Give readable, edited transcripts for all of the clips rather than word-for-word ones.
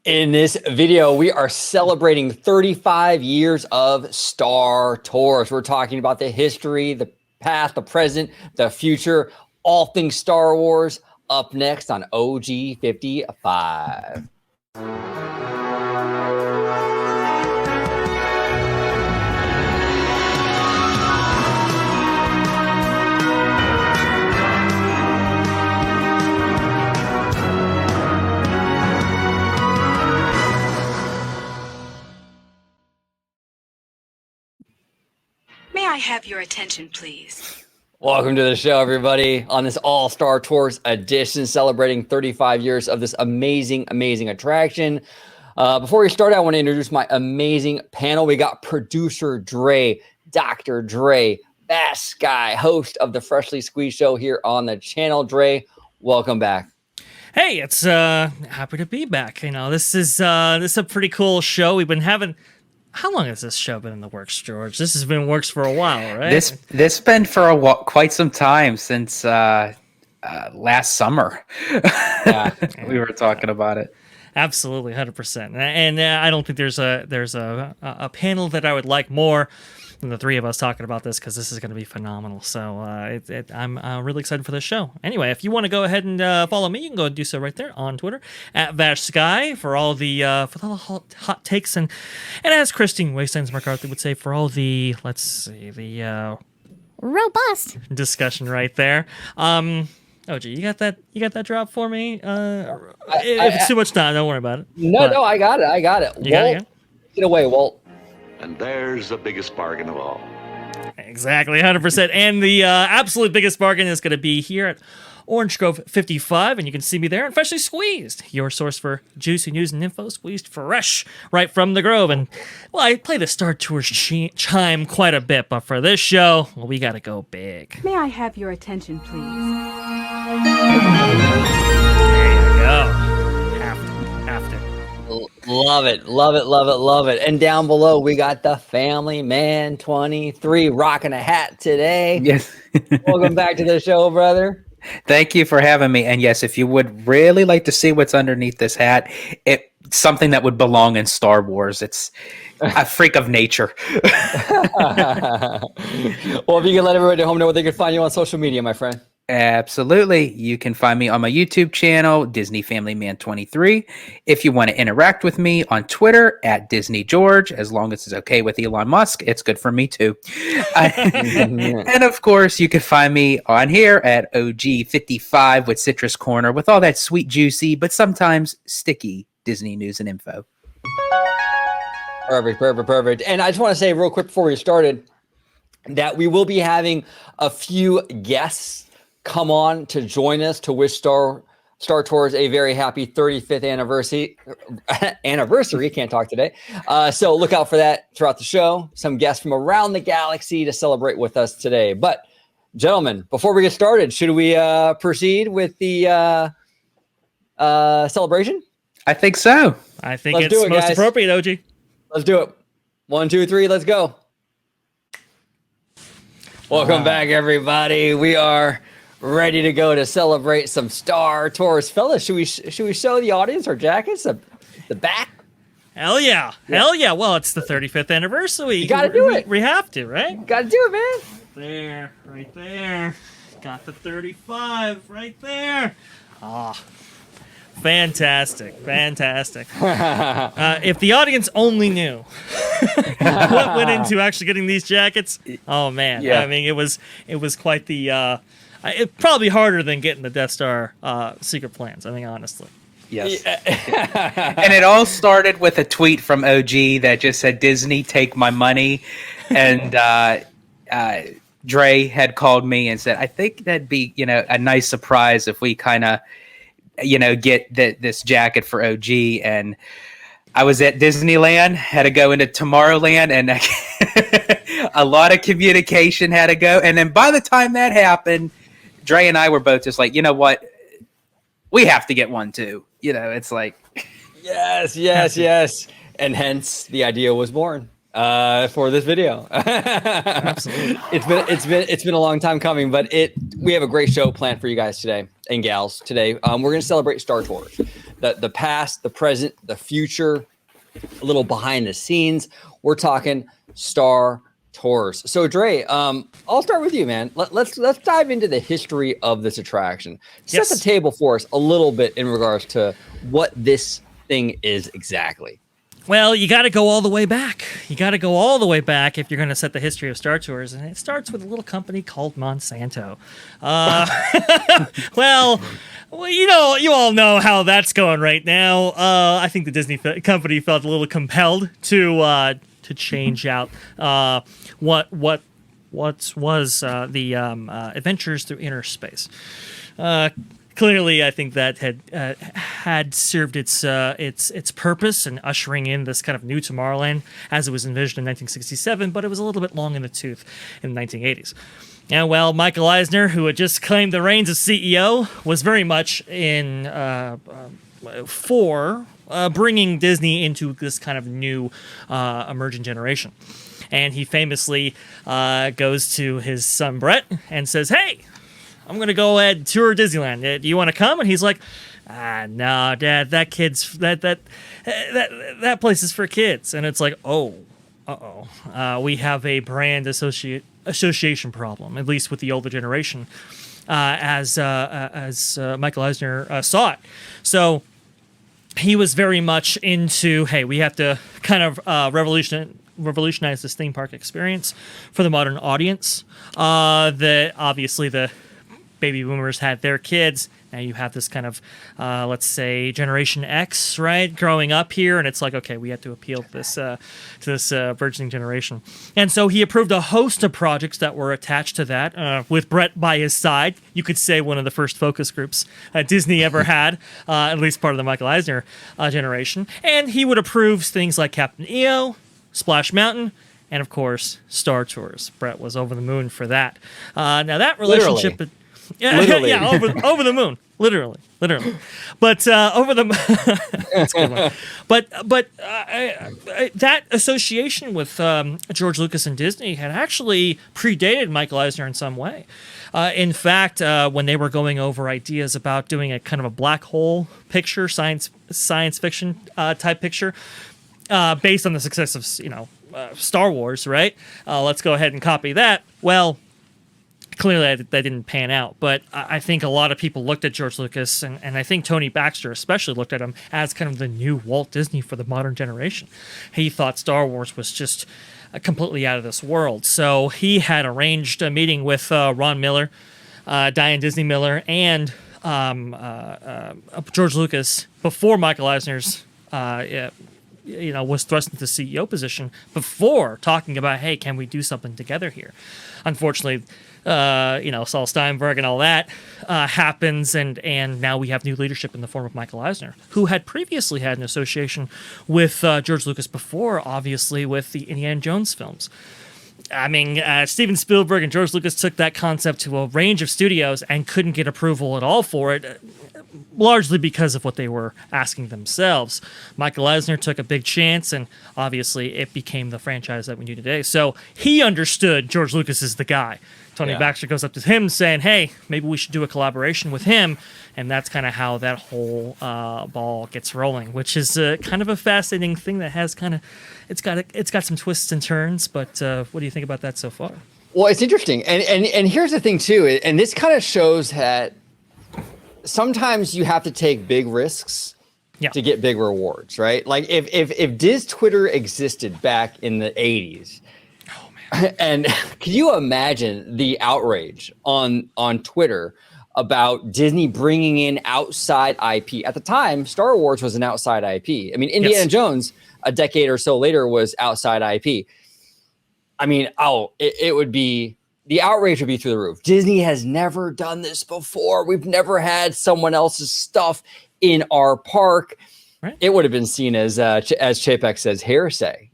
In this video, we are celebrating 35 years of Star Tours. We're talking about the history, the past, the present, the future, all things Star Wars. Up next on OG55. May I have your attention, please? Welcome to the show, everybody, on this All-Star Tours edition, celebrating 35 years of this amazing, amazing attraction. Before we start, I want to introduce my amazing panel. We got producer Dre, Dr. Dre, Bass Guy, host of the Freshly Squeezed show here on the channel. Dre, welcome back. Hey, it's happy to be back. You know, this is a pretty cool show. We've been having. How long has this show been in the works, George? This has been in the works for a while, right? This been for quite some time, since last summer. Yeah, we were talking about it. Absolutely, 100%. And I don't think there's a panel that I would like more than the three of us talking about this, because this is going to be phenomenal. So I'm really excited for this show. Anyway, if you want to go ahead and follow me, you can go and do so right there on Twitter at VashSky for all the hot takes, and as Christine Waystands McCarthy would say, for all the robust discussion right there. OG, you got that drop for me? If it's too much time, don't worry about it. No, I got it. You got it? Get away, Walt. And there's the biggest bargain of all. Exactly, 100%. And the absolute biggest bargain is going to be here at Orange Grove 55, and you can see me there at Freshly Squeezed, your source for juicy news and info, squeezed fresh right from the Grove. And, well, I play the Star Tours chime quite a bit, but for this show, well, we got to go big. May I have your attention, please? There you go. Have to. Love it. And down below, we got the Family Man 23 rocking a hat today. Yes. Welcome back to the show, brother. Thank you for having me. And yes, if you would really like to see what's underneath this hat, it's something that would belong in Star Wars. It's a freak of nature. Well, if you can let everybody at home know where they can find you on social media, my friend. Absolutely. You can find me on my YouTube channel, Disney Family Man 23. If you want to interact with me on Twitter at Disney George, as long as it's okay with Elon Musk, it's good for me too. And of course, you can find me on here at OG55 with Citrus Corner with all that sweet, juicy, but sometimes sticky Disney news and info. Perfect. And I just want to say real quick before we started that we will be having a few guests come on to join us to wish Star Tours a very happy 35th anniversary. Can't talk today. So look out for that throughout the show. Some guests from around the galaxy to celebrate with us today. But gentlemen, before we get started, should we proceed with the celebration? I think so. I think it's most guys. appropriate, OG. Let's do it. 1, 2, 3, let's go. Welcome back, everybody. We are ready to go to celebrate some Star Tours. Fellas, should we show the audience our jackets, the back? Hell yeah. Well, it's the 35th anniversary. You gotta do it. We have to, right? Gotta do it, man. Right there. Got the 35 right there. Ah, fantastic. If the audience only knew what went into actually getting these jackets, oh man. Yeah. I mean, it was quite the. It's probably harder than getting the Death Star secret plans, I think, honestly. Yes. And it all started with a tweet from OG that just said, "Disney, take my money." And Dre had called me and said, "I think that'd be, a nice surprise if we kind of, get this jacket for OG." And I was at Disneyland, had to go into Tomorrowland, and a lot of communication had to go. And then by the time that happened, Dre and I were both just like, you know what? We have to get one too. It's like, yes. And hence the idea was born for this video. Absolutely. It's been a long time coming, but we have a great show planned for you guys today and gals today. We're going to celebrate Star Tours. the past, the present, the future, a little behind the scenes. We're talking Star Tours. So Dre, I'll start with you, man. Let's dive into the history of this attraction. Set the table for us a little bit in regards to what this thing is exactly. Well, you got to go all the way back. You got to go all the way back if you're going to set the history of Star Tours, and it starts with a little company called Monsanto. Well, you all know how that's going right now. I think the Disney company felt a little compelled to change out what was the Adventures Through Inner Space. Clearly, I think that had served its purpose in ushering in this kind of new Tomorrowland as it was envisioned in 1967, but it was a little bit long in the tooth in the 1980s. And well, Michael Eisner, who had just claimed the reins as CEO, was very much for bringing Disney into this kind of new emerging generation. And he famously goes to his son Brett and says, "Hey, I'm going to go ahead and tour Disneyland. Do you want to come?" And he's like, "No, Dad, that place is for kids." And it's like, we have a brand association problem, at least with the older generation, as Michael Eisner saw it. So he was very much into, hey, we have to kind of revolutionize this theme park experience for the modern audience. Obviously the baby boomers had their kids. Now you have this kind of, let's say, Generation X, right, growing up here, and it's like, okay, we have to appeal to this burgeoning generation. And so he approved a host of projects that were attached to that, with Brett by his side. You could say one of the first focus groups Disney ever had, at least part of the Michael Eisner generation. And he would approve things like Captain EO, Splash Mountain, and of course, Star Tours. Brett was over the moon for that. Now that relationship... Literally. Yeah, over the moon, literally. But over the that's a good one. But that association with George Lucas and Disney had actually predated Michael Eisner in some way. In fact, when they were going over ideas about doing a kind of a black hole picture, science fiction type picture, based on the success of Star Wars, right? Let's go ahead and copy that. Well, clearly that didn't pan out, but I think a lot of people looked at George Lucas, and I think Tony Baxter especially looked at him as kind of the new Walt Disney for the modern generation. He thought Star Wars was just completely out of this world. So he had arranged a meeting with Ron Miller, Diane Disney Miller, and George Lucas before Michael Eisner's was thrust into the CEO position, before talking about, hey, can we do something together here? Unfortunately, Saul Steinberg and all that happens, and now we have new leadership in the form of Michael Eisner, who had previously had an association with George Lucas before, obviously, with the Indiana Jones films. I mean, Steven Spielberg and George Lucas took that concept to a range of studios and couldn't get approval at all for it, largely because of what they were asking themselves. Michael Eisner took a big chance, and obviously it became the franchise that we knew today. So he understood George Lucas is the guy. Tony Baxter goes up to him saying, hey, maybe we should do a collaboration with him. And that's kind of how that whole ball gets rolling, which is kind of a fascinating thing that has kind of, it's got some twists and turns. But what do you think about that so far? Well, it's interesting. And here's the thing, too. And this kind of shows that sometimes you have to take big risks to get big rewards, right? Like if Diz Twitter existed back in the 80s, and can you imagine the outrage on Twitter about Disney bringing in outside IP? At the time, Star Wars was an outside IP. I mean, Indiana Jones, a decade or so later, was outside IP. I mean, it would be, the outrage would be through the roof. Disney has never done this before. We've never had someone else's stuff in our park. Right. It would have been seen as Chapek says, hearsay,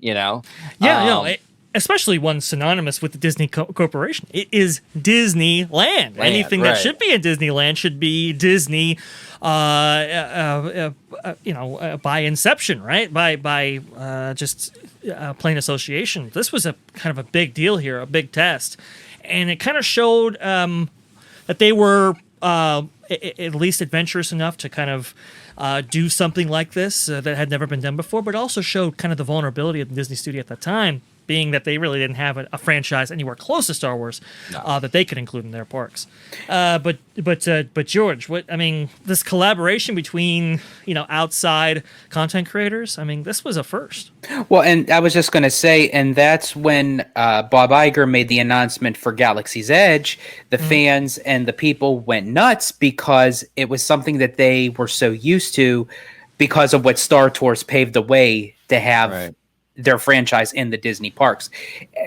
especially one synonymous with the Disney Corporation. It is Disneyland. Anything that should be in Disneyland should be Disney, by inception, right? By just plain association. This was a kind of a big deal here, a big test, and it kind of showed that they were at least adventurous enough to kind of do something like this that had never been done before, but also showed kind of the vulnerability of the Disney studio at the time, being that they really didn't have a franchise anywhere close to Star Wars that they could include in their parks. But George, this collaboration between outside content creators, this was a first. Well, and I was just going to say, and that's when Bob Iger made the announcement for Galaxy's Edge. The fans and the people went nuts because it was something that they were so used to because of what Star Tours paved the way to have. Right. Their franchise in the Disney parks.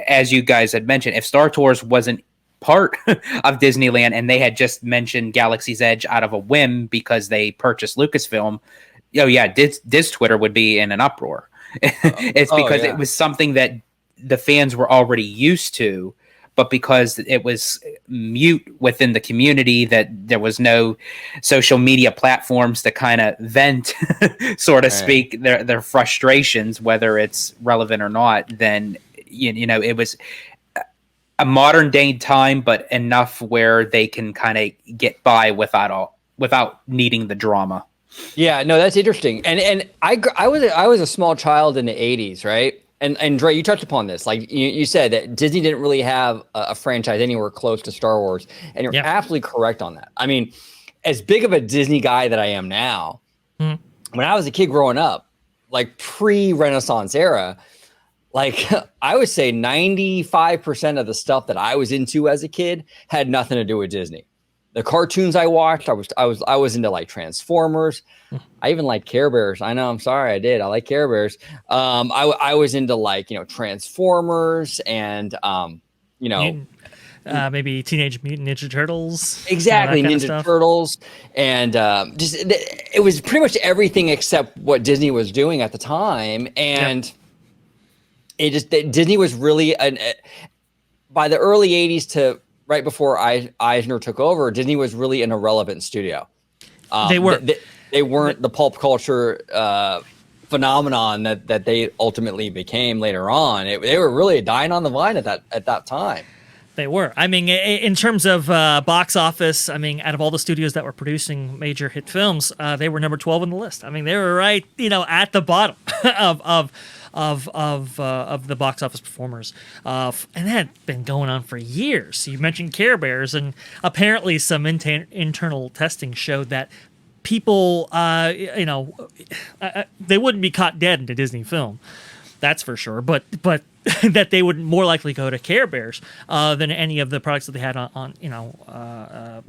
As you guys had mentioned, if Star Tours wasn't part of Disneyland and they had just mentioned Galaxy's Edge out of a whim because they purchased Lucasfilm, Diz Twitter would be in an uproar. It's because it was something that the fans were already used to, but because it was mute within the community, that there was no social media platforms to kind of vent, so to speak, their frustrations, whether it's relevant or not, then, it was a modern day time, but enough where they can kind of get by without needing the drama. Yeah, no, that's interesting. And I was a small child in the 80s, right? And Dre, you touched upon this. Like you said that Disney didn't really have a franchise anywhere close to Star Wars. And you're absolutely correct on that. I mean, as big of a Disney guy that I am now, when I was a kid growing up, like pre-Renaissance era, like I would say 95% of the stuff that I was into as a kid had nothing to do with Disney. The cartoons I watched, I was into like Transformers. I even liked Care Bears. I know, I'm sorry, I did. I like Care Bears. I was into like Transformers and maybe Teenage Mutant Ninja Turtles. Exactly, Ninja Turtles, and it was pretty much everything except what Disney was doing at the time, and Disney was really by the early '80s to right before Eisner took over, Disney was really an irrelevant studio. They were. They weren't the pulp culture phenomenon that they ultimately became later on. They were really dying on the vine at that time. They were. In terms of box office, out of all the studios that were producing major hit films, they were number 12 on the list. They were right, at the bottom of the box office performers, and that had been going on for years. You mentioned Care Bears, and apparently some internal testing showed that people, they wouldn't be caught dead in a Disney film, that's for sure. But that they would more likely go to Care Bears than any of the products that they had on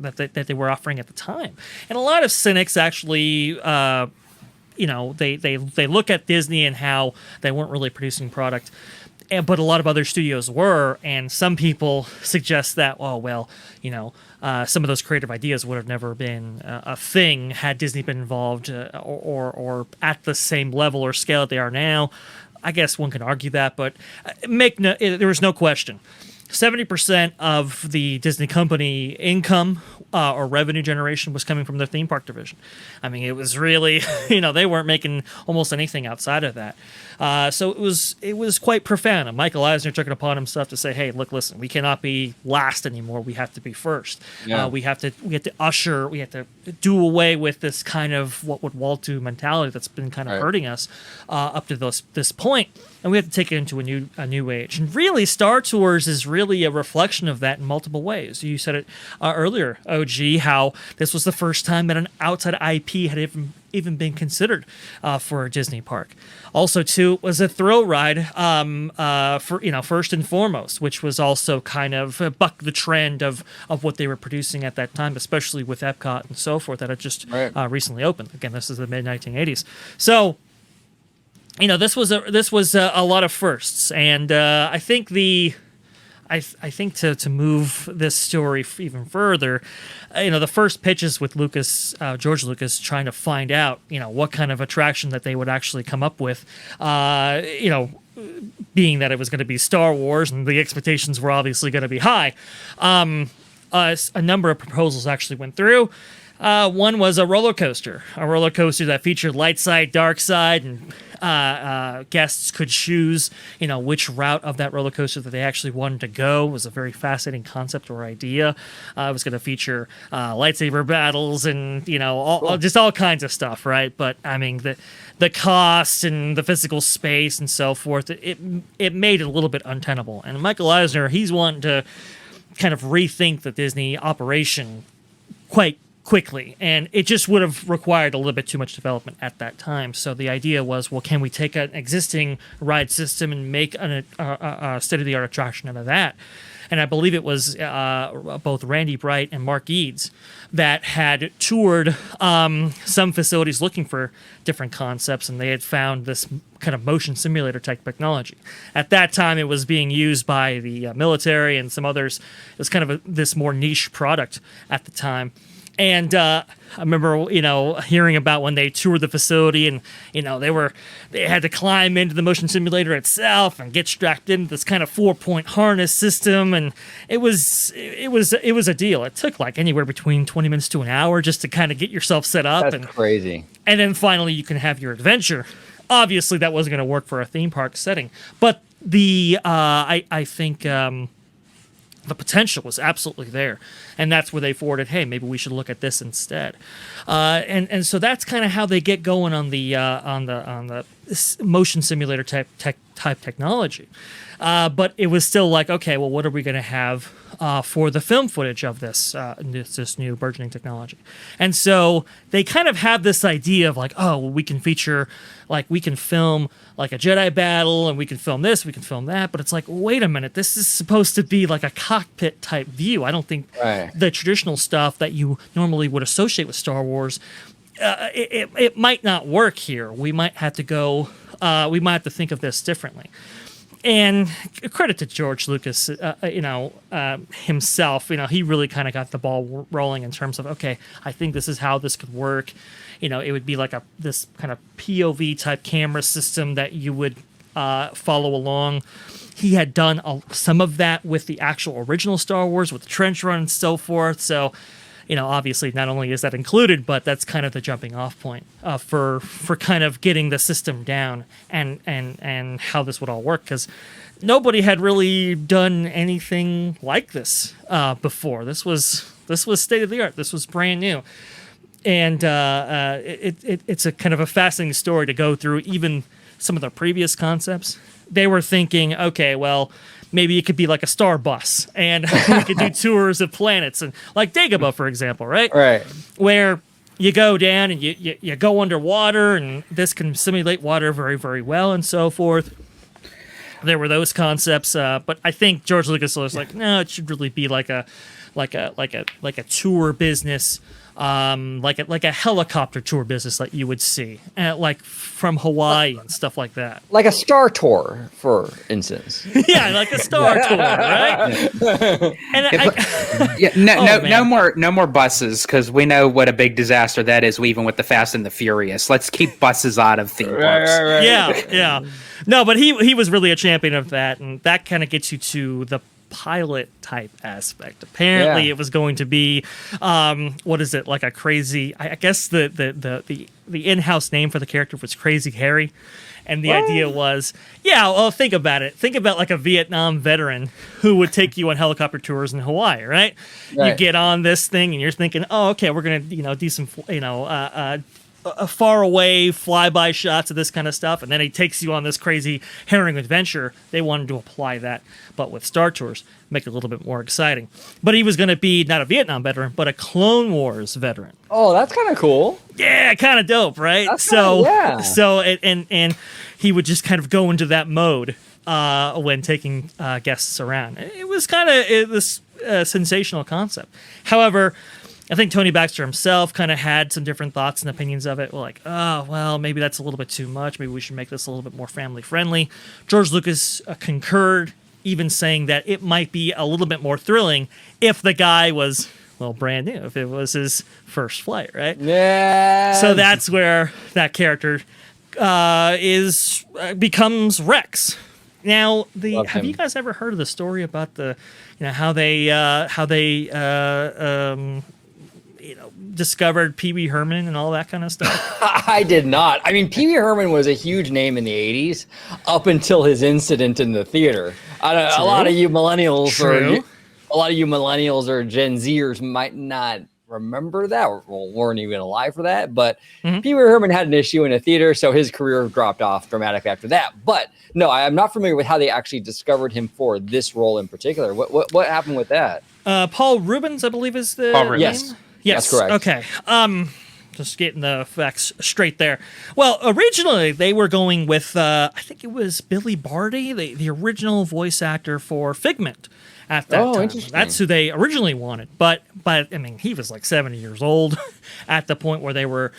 that they were offering at the time. And a lot of cynics actually, they look at Disney and how they weren't really producing product. But a lot of other studios were, and some people suggest that, some of those creative ideas would have never been a thing had Disney been involved or at the same level or scale that they are now. I guess one can argue that, but there was no question. 70% of the Disney company income or revenue generation was coming from their theme park division. It was really, they weren't making almost anything outside of that. So it was quite profound. And Michael Eisner took it upon himself to say, "Hey, look, listen, we cannot be last anymore. We have to be first. Yeah. We have to do away with this kind of what would Walt do mentality that's been kind of hurting us up to this point, and we have to take it into a new age." And really, Star Tours is really a reflection of that in multiple ways. You said it earlier, OG, how this was the first time that an outside IP had even been considered for a Disney park. Also, too, it was a thrill ride for first and foremost, which was also kind of buck the trend of what they were producing at that time, especially with Epcot and so forth that had just recently opened. Again, this is the mid 1980s. So, this was a lot of firsts, and I think to move this story even further, the first pitches with George Lucas trying to find out, what kind of attraction that they would actually come up with, being that it was going to be Star Wars and the expectations were obviously going to be high. A number of proposals actually went through. One was a roller coaster that featured light side, dark side, and guests could choose, which route of that roller coaster that they actually wanted to go. It was a very fascinating concept or idea. It was going to feature lightsaber battles and just all kinds of stuff, right? But I mean the cost and the physical space and so forth, it made it a little bit untenable. And Michael Eisner, he's wanting to kind of rethink the Disney operation quite quickly, and it just would have required a little bit too much development at that time. So the idea was, well, can we take an existing ride system and make a state-of-the-art attraction out of that? And I believe it was both Randy Bright and Mark Eads that had toured some facilities looking for different concepts, and they had found this kind of motion simulator type technology. At that time, it was being used by the military and some others. It was kind of this more niche product at the time. And I remember, hearing about when they toured the facility, and they had to climb into the motion simulator itself and get strapped into this kind of 4-point harness system, and it was a deal. It took like anywhere between 20 minutes to an hour just to kind of get yourself set up. That's crazy. And then finally, you can have your adventure. Obviously, that wasn't going to work for a theme park setting, but I think. The potential was absolutely there, and that's where they forwarded, hey, maybe we should look at this instead. And so that's kind of how they get going on the motion simulator type technology. But it was still like, okay, well, what are we going to have for the film footage of this new burgeoning technology? And so they kind of have this idea of like, oh, well, we can feature, like, we can film like a Jedi battle, and we can film this, we can film that. But it's like, wait a minute, this is supposed to be like a cockpit type view. I don't think the traditional stuff that you normally would associate with Star Wars, it might not work here. We might have to go, we might have to think of this differently. And credit to George Lucas, himself. He really kind of got the ball rolling in terms of, okay, I think this is how this could work. It would be like this kind of POV type camera system that you would follow along. He had done some of that with the actual original Star Wars, with the trench run and so forth. So, obviously, not only is that included, but that's kind of the jumping off point for kind of getting the system down and how this would all work, because nobody had really done anything like this before. This was state of the art. This was brand new, and it's a kind of a fascinating story to go through. Even some of the previous concepts, they were thinking, okay, well, maybe it could be like a star bus, and we could do tours of planets, and like Dagobah, for example, right? Right. Where you go down and you go underwater, and this can simulate water very, very well, and so forth. There were those concepts, but I think George Lucas was like, no, it should really be like a tour business. Like a helicopter tour business that you would see, like from Hawaii and stuff like that. Like a Star Tour, for instance. Yeah, like a Star Tour, right? And no more buses, because we know what a big disaster that is. Even with the Fast and the Furious, let's keep buses out of theme parks. Right. Yeah. No, but he was really a champion of that, and that kind of gets you to the pilot type aspect. Apparently, it was going to be, what is it, like a crazy? I guess the in-house name for the character was Crazy Harry, and the idea was, well, think about it. Think about like a Vietnam veteran who would take you on helicopter tours in Hawaii, right? You get on this thing, and you're thinking, oh, okay, we're gonna do some far away flyby shots of this kind of stuff, and then he takes you on this crazy harrowing adventure. They wanted to apply that, but with Star Tours, make it a little bit more exciting. But he was going to be not a Vietnam veteran, but a Clone Wars veteran. Oh, that's kind of cool. Yeah, kind of dope, right? And he would just kind of go into that mode when taking guests around. It was kind of this sensational concept. However, I think Tony Baxter himself kind of had some different thoughts and opinions of it. Like, oh, well, maybe that's a little bit too much. Maybe we should make this a little bit more family friendly. George Lucas concurred, even saying that it might be a little bit more thrilling if the guy was, well, brand new, if it was his first flight, right? Yeah. So that's where that character becomes Rex. Now, have you guys ever heard of the story about how they discovered Pee Wee Herman and all that kind of stuff? I did not. I mean, Pee Wee Herman was a huge name in the 80s up until his incident in the theater. A lot of you millennials or Gen Zers might not remember that or weren't even alive for that. But Pee Wee Herman had an issue in a theater, so his career dropped off dramatically after that. But no, I'm not familiar with how they actually discovered him for this role in particular. What happened with that? Paul Rubens, I believe, is the Paul name? Yes, that's correct. Okay. Just getting the facts straight there. Well, originally they were going with, I think it was Billy Barty, the original voice actor for Figment at that time. Interesting. That's who they originally wanted. But I mean, he was like 70 years old at the point where they were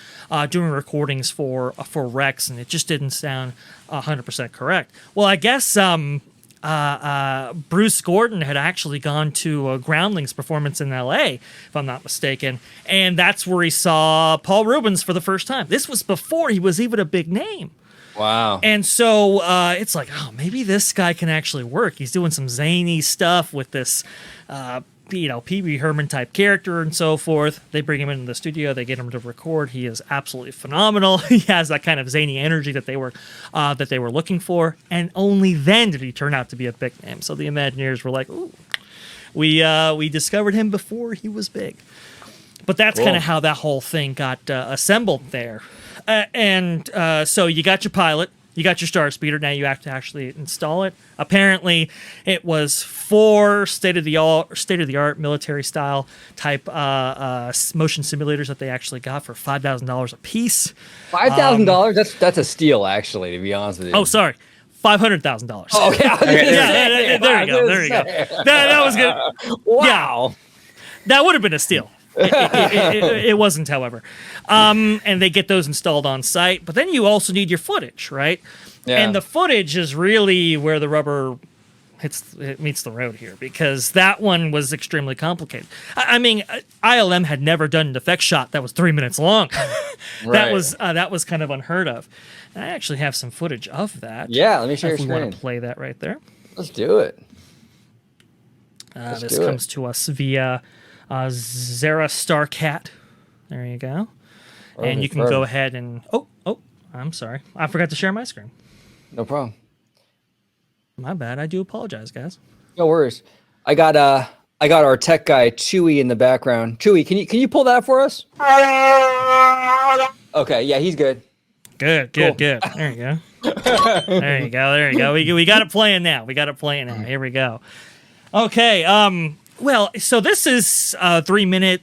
doing recordings for Rex, and it just didn't sound 100% correct. Well, I guess Bruce Gordon had actually gone to a Groundlings performance in LA, if I'm not mistaken, and that's where he saw Paul Rubens for the first time. This was before he was even a big name. Wow. And so it's like, oh, maybe this guy can actually work. He's doing some zany stuff with this Pee Wee Herman type character and so forth. They bring him into the studio. They get him to record. He is absolutely phenomenal. He has that kind of zany energy that they were looking for. And only then did he turn out to be a big name. So the Imagineers were like, ooh, we discovered him before he was big. But that's kind of how that whole thing got assembled there. So you got your pilot. You got your star speeder. Now you have to actually install it. Apparently, it was 4 state-of-the-art military-style type motion simulators that they actually got for $5,000 a piece. $5,000? That's a steal, actually. To be honest with you. Oh, sorry, $500,000. Oh, okay. Yeah, there you go. That was good. Wow. Yeah, that would have been a steal. It wasn't, however. And they get those installed on site. But then you also need your footage, right? Yeah. And the footage is really where the rubber meets the road here, because that one was extremely complicated. I mean, ILM had never done an effect shot that was 3 minutes long. That was kind of unheard of. And I actually have some footage of that. Yeah, let me share your screen. If we want to play that right there. Let's do it. This comes to us via Zara Starcat. There you go. And you can go ahead and... Oh, I'm sorry. I forgot to share my screen. No problem. My bad. I do apologize, guys. No worries. I got our tech guy Chewy in the background. Chewy, can you pull that for us? Okay, yeah, he's good. Good. There you go. There you go. We got it playing now. Here we go. Okay. Well, so this is 3 minute,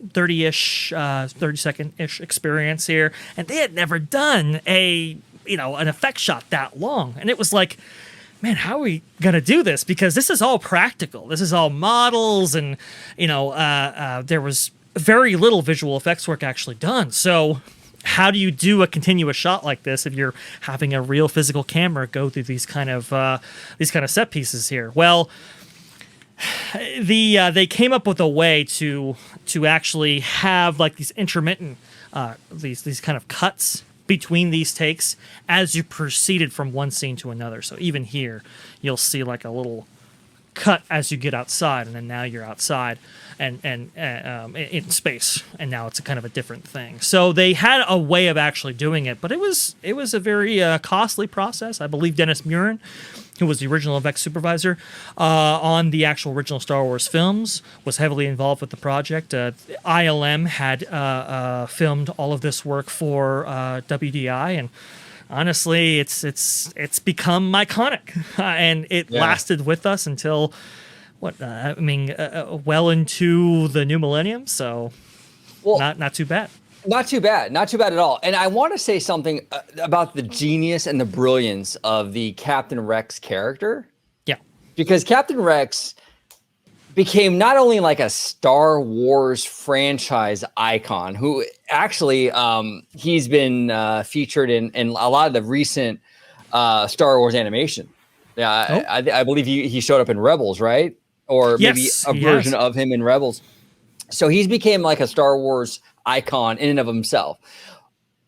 30-second-ish experience here, and they had never done an effect shot that long, and it was like, man, how are we gonna do this? Because this is all practical. This is all models, and there was very little visual effects work actually done. So how do you do a continuous shot like this if you're having a real physical camera go through these kind of set pieces here? Well, they came up with a way to actually have like these intermittent these kind of cuts between these takes as you proceeded from one scene to another. So even here, you'll see like a little cut as you get outside, and then now you're outside and in space, and now it's a kind of a different thing. So they had a way of actually doing it, but it was a very costly process. I believe Dennis Muren, who was the original effects supervisor on the actual original Star Wars films, was heavily involved with the project. ILM had filmed all of this work for WDI, and honestly, it's become iconic, and it lasted with us until well into the new millennium. So, not too bad. Not too bad at all. And I want to say something about the genius and the brilliance of the Captain Rex character. Yeah. Because Captain Rex became not only like a Star Wars franchise icon, who actually he's been featured in a lot of the recent Star Wars animation. Yeah, I believe he showed up in Rebels, right? Or maybe a version of him in Rebels. So he's became like a Star Wars icon in and of himself,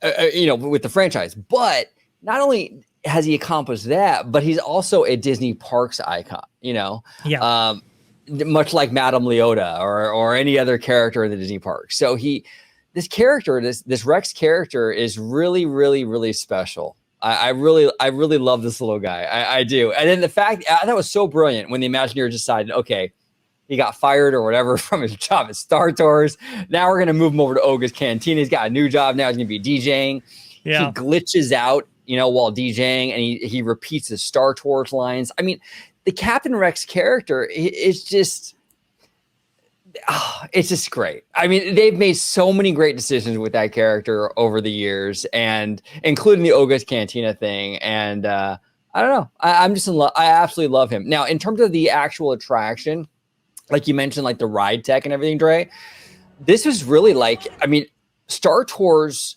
with the franchise. But not only has he accomplished that, but he's also a Disney parks icon, much like Madame Leota or any other character in the Disney park. So this Rex character is really, really, really special. I really love this little guy. I do. And then the fact that was so brilliant when the Imagineers decided, okay, he got fired or whatever from his job at Star Tours. Now we're going to move him over to Oga's Cantina. He's got a new job now. He's going to be DJing. Yeah. He glitches out, while DJing, and he repeats the Star Tours lines. I mean, the Captain Rex character is just, it's just great. I mean, they've made so many great decisions with that character over the years, and including the Oga's Cantina thing. And I don't know. I'm just in love. I absolutely love him. Now, in terms of the actual attraction, like you mentioned, like the ride tech and everything, Dre, this was really Star Tours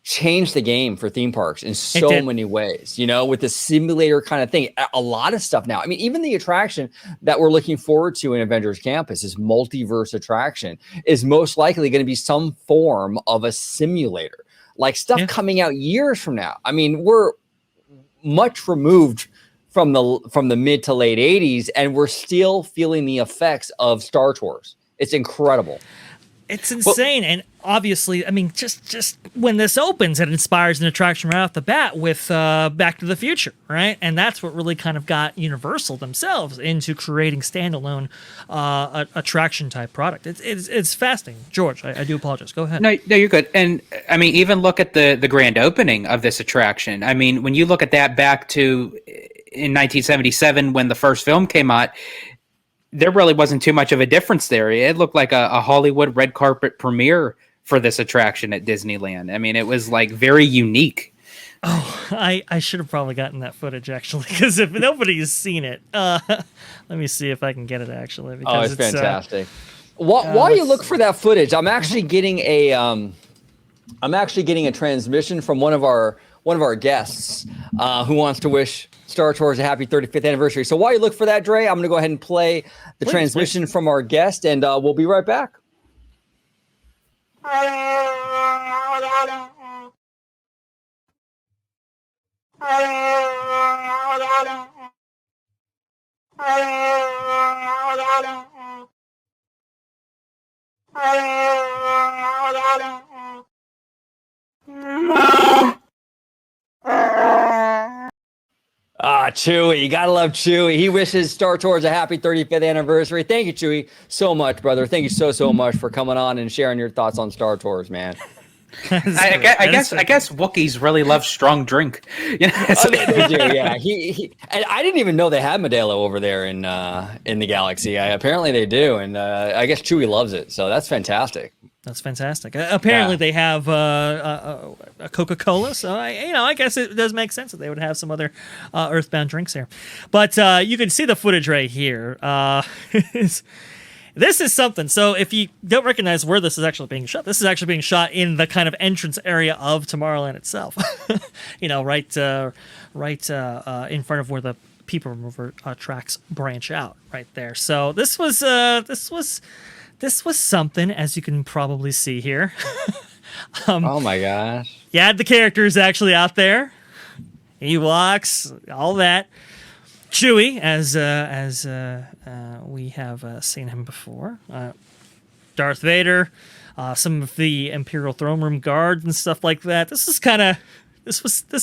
changed the game for theme parks in so many ways, with the simulator kind of thing. A lot of stuff now. I mean, even the attraction that we're looking forward to in Avengers Campus, this multiverse attraction, is most likely going to be some form of a simulator, like stuff coming out years from now. I mean, we're much removed from the mid to late 80s, and we're still feeling the effects of Star Tours. It's incredible. It's insane. And obviously, I mean, just when this opens, it inspires an attraction right off the bat with Back to the Future, right? And that's what really kind of got Universal themselves into creating standalone attraction type product. It's fascinating. George, I do apologize. Go ahead. No, you're good. And I mean, even look at the grand opening of this attraction. I mean, when you look at that back to in 1977 when the first film came out, there really wasn't too much of a difference there. It looked like a Hollywood red carpet premiere for this attraction at Disneyland. I mean, it was like very unique. Oh, I should have probably gotten that footage actually, because if nobody's seen it, let me see if I can get it actually. Because it's fantastic. While you look for that footage, I'm actually getting a transmission from one of our guests who wants to wish Star Tours a happy 35th anniversary. So while you look for that, Dre, I'm going to go ahead and play the transmission from our guest, and we'll be right back. Chewy. You gotta love Chewy. He wishes Star Tours a happy 35th anniversary. Thank you, Chewy, so much, brother. Thank you so much for coming on and sharing your thoughts on Star Tours, man. I guess Wookiees really love strong drink. They do, yeah. He and I didn't even know they had Modelo over there in the galaxy. Apparently they do, and I guess Chewy loves it. So that's fantastic. That's fantastic. Apparently they have a Coca-Cola, so I guess it does make sense that they would have some other Earthbound drinks here. But you can see the footage right here. This is something. So if you don't recognize where this is actually being shot, this is actually being shot in the kind of entrance area of Tomorrowland itself. Right in front of where the People Mover tracks branch out, right there. So this was something, as you can probably see here. Oh my gosh! You had the characters actually out there. Ewoks, all that. Chewie, as we have seen him before. Darth Vader, some of the Imperial Throne Room guards and stuff like that. This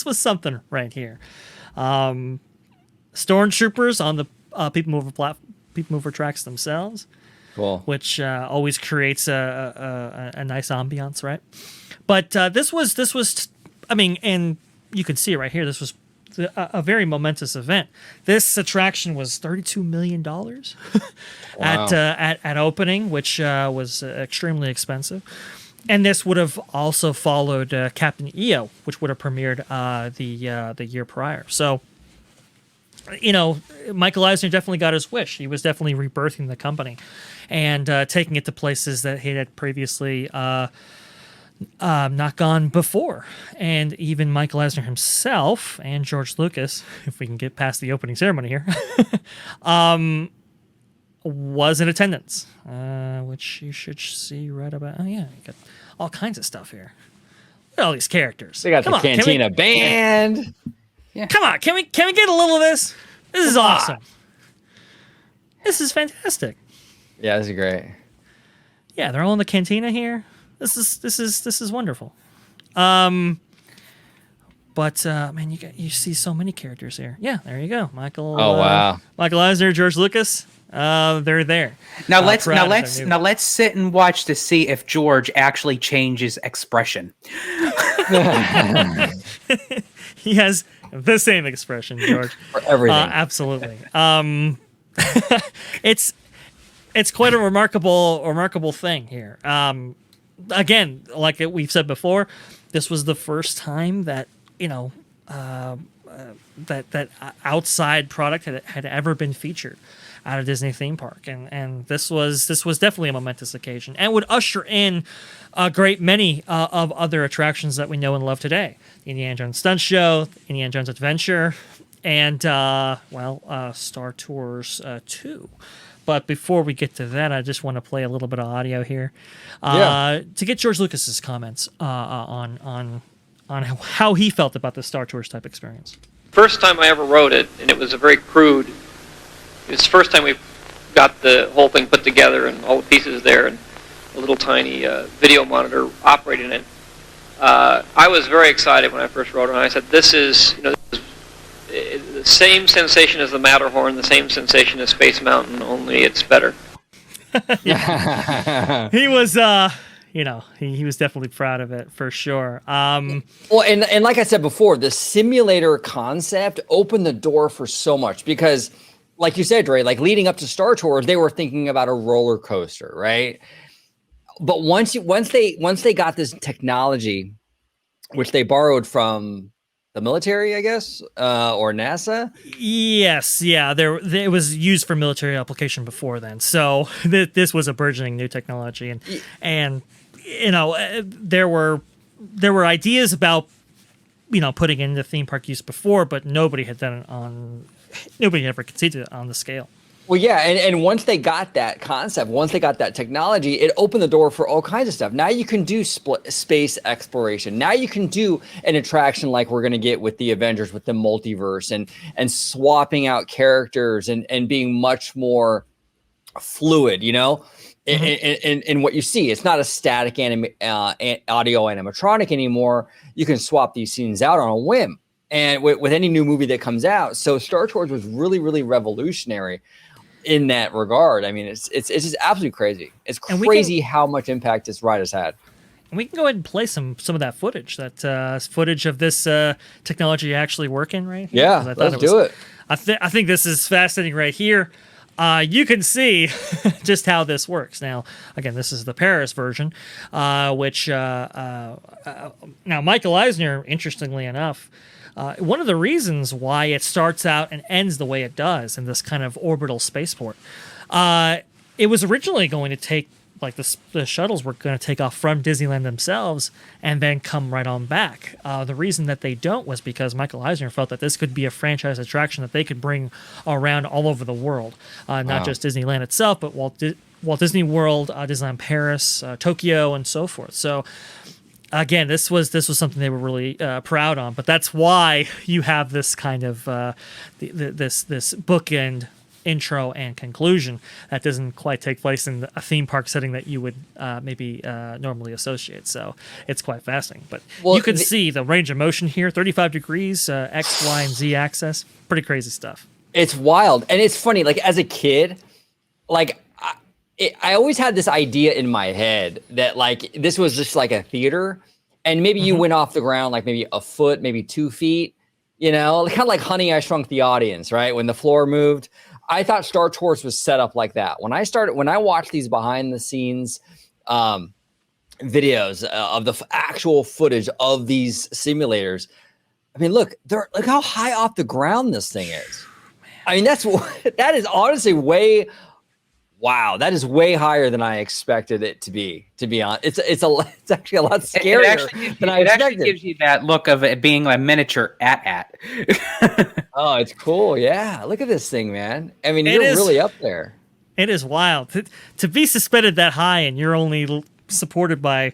was something right here. Stormtroopers on the People Mover tracks themselves. Cool. Which always creates a nice ambiance, right? But this was, I mean, and you can see it right here. This was a very momentous event. This attraction was $32 million at opening, which was extremely expensive. And this would have also followed Captain EO, which would have premiered the year prior. So, Michael Eisner definitely got his wish. He was definitely rebirthing the company and taking it to places that he had previously not gone before. And even Michael Eisner himself and George Lucas, if we can get past the opening ceremony here, was in attendance, which you should see right about. Oh, yeah, you got all kinds of stuff here. Look at all these characters. They got the Cantina band. Yeah. Come on, can we get a little of this? This is awesome. This is fantastic. Yeah, this is great. Yeah, they're all in the cantina here. This is wonderful. But man, you see so many characters here. Yeah, there you go, Michael. Oh, wow. Michael Eisner, George Lucas. They're there. Now let's sit and watch to see if George actually changes expression. He has the same expression, George, For everything. Absolutely. It's quite a remarkable thing here. Again, like we've said before, this was the first time that that outside product had ever been featured at a Disney theme park, and this was definitely a momentous occasion, and would usher in a great many of other attractions that we know and love today: the Indiana Jones Stunt Show, Indiana Jones Adventure, and Star Tours 2. But before we get to that, I just want to play a little bit of audio here to get George Lucas's comments on how he felt about the Star Tours type experience. First time I ever wrote it, and it was a very crude. It was the first time we got the whole thing put together and all the pieces there, and a little tiny video monitor operating it. I was very excited when I first wrote it, and I said, "This is, the same sensation as the Matterhorn, the same sensation as Space Mountain, only it's better." He was, he was definitely proud of it for sure. Well, and like I said before, the simulator concept opened the door for so much because, like you said, Dre, like leading up to Star Tours, they were thinking about a roller coaster, right? But once they got this technology, which they borrowed from the military, I guess, or NASA. Yes, yeah, it was used for military application before then. So this was a burgeoning new technology, and there were ideas about putting it into theme park use before, but nobody had done it nobody ever conceived it on the scale. Well, yeah, and once they got that concept, once they got that technology, it opened the door for all kinds of stuff. Now you can do space exploration. Now you can do an attraction like we're going to get with the Avengers, with the multiverse, and swapping out characters and being much more fluid, in what you see. It's not a static audio animatronic anymore. You can swap these scenes out on a whim. And with any new movie that comes out. So Star Tours was really, really revolutionary in that regard. I mean, it's just absolutely crazy. It's crazy how much impact this ride has had. And we can go ahead and play some of that footage. That footage of this technology actually working right here. Yeah, let's do it. I think this is fascinating right here. You can see just how this works. Now, again, this is the Paris version, which now Michael Eisner, interestingly enough, one of the reasons why it starts out and ends the way it does in this kind of orbital spaceport, it was originally going to take, like the shuttles were going to take off from Disneyland themselves and then come right on back. The reason that they don't was because Michael Eisner felt that this could be a franchise attraction that they could bring around all over the world, not just Disneyland itself, but Walt Disney World, Disneyland Paris, Tokyo, and so forth. So again, this was something they were really proud on, but that's why you have this kind of this bookend intro and conclusion that doesn't quite take place in a theme park setting that you would maybe normally associate. So it's quite fascinating. But you can see the range of motion here: 35 degrees, X, Y, and Z axis. Pretty crazy stuff. It's wild, and it's funny. Like as a kid, like I always had this idea in my head that like this was just like a theater, and maybe you went off the ground like maybe a foot, maybe 2 feet, kind of like Honey, I Shrunk the Audience, right? When the floor moved. I thought Star Tours was set up like that. When I watched these behind the scenes videos of the actual footage of these simulators, I mean, look how high off the ground this thing is. I mean, that is honestly way. Wow, that is way higher than I expected it to be. To be honest, it's actually a lot scarier than I expected. It actually gives you that look of it being a miniature at. Oh, it's cool. Yeah, look at this thing, man. I mean, you're really up there. It is wild to be suspended that high, and you're only supported by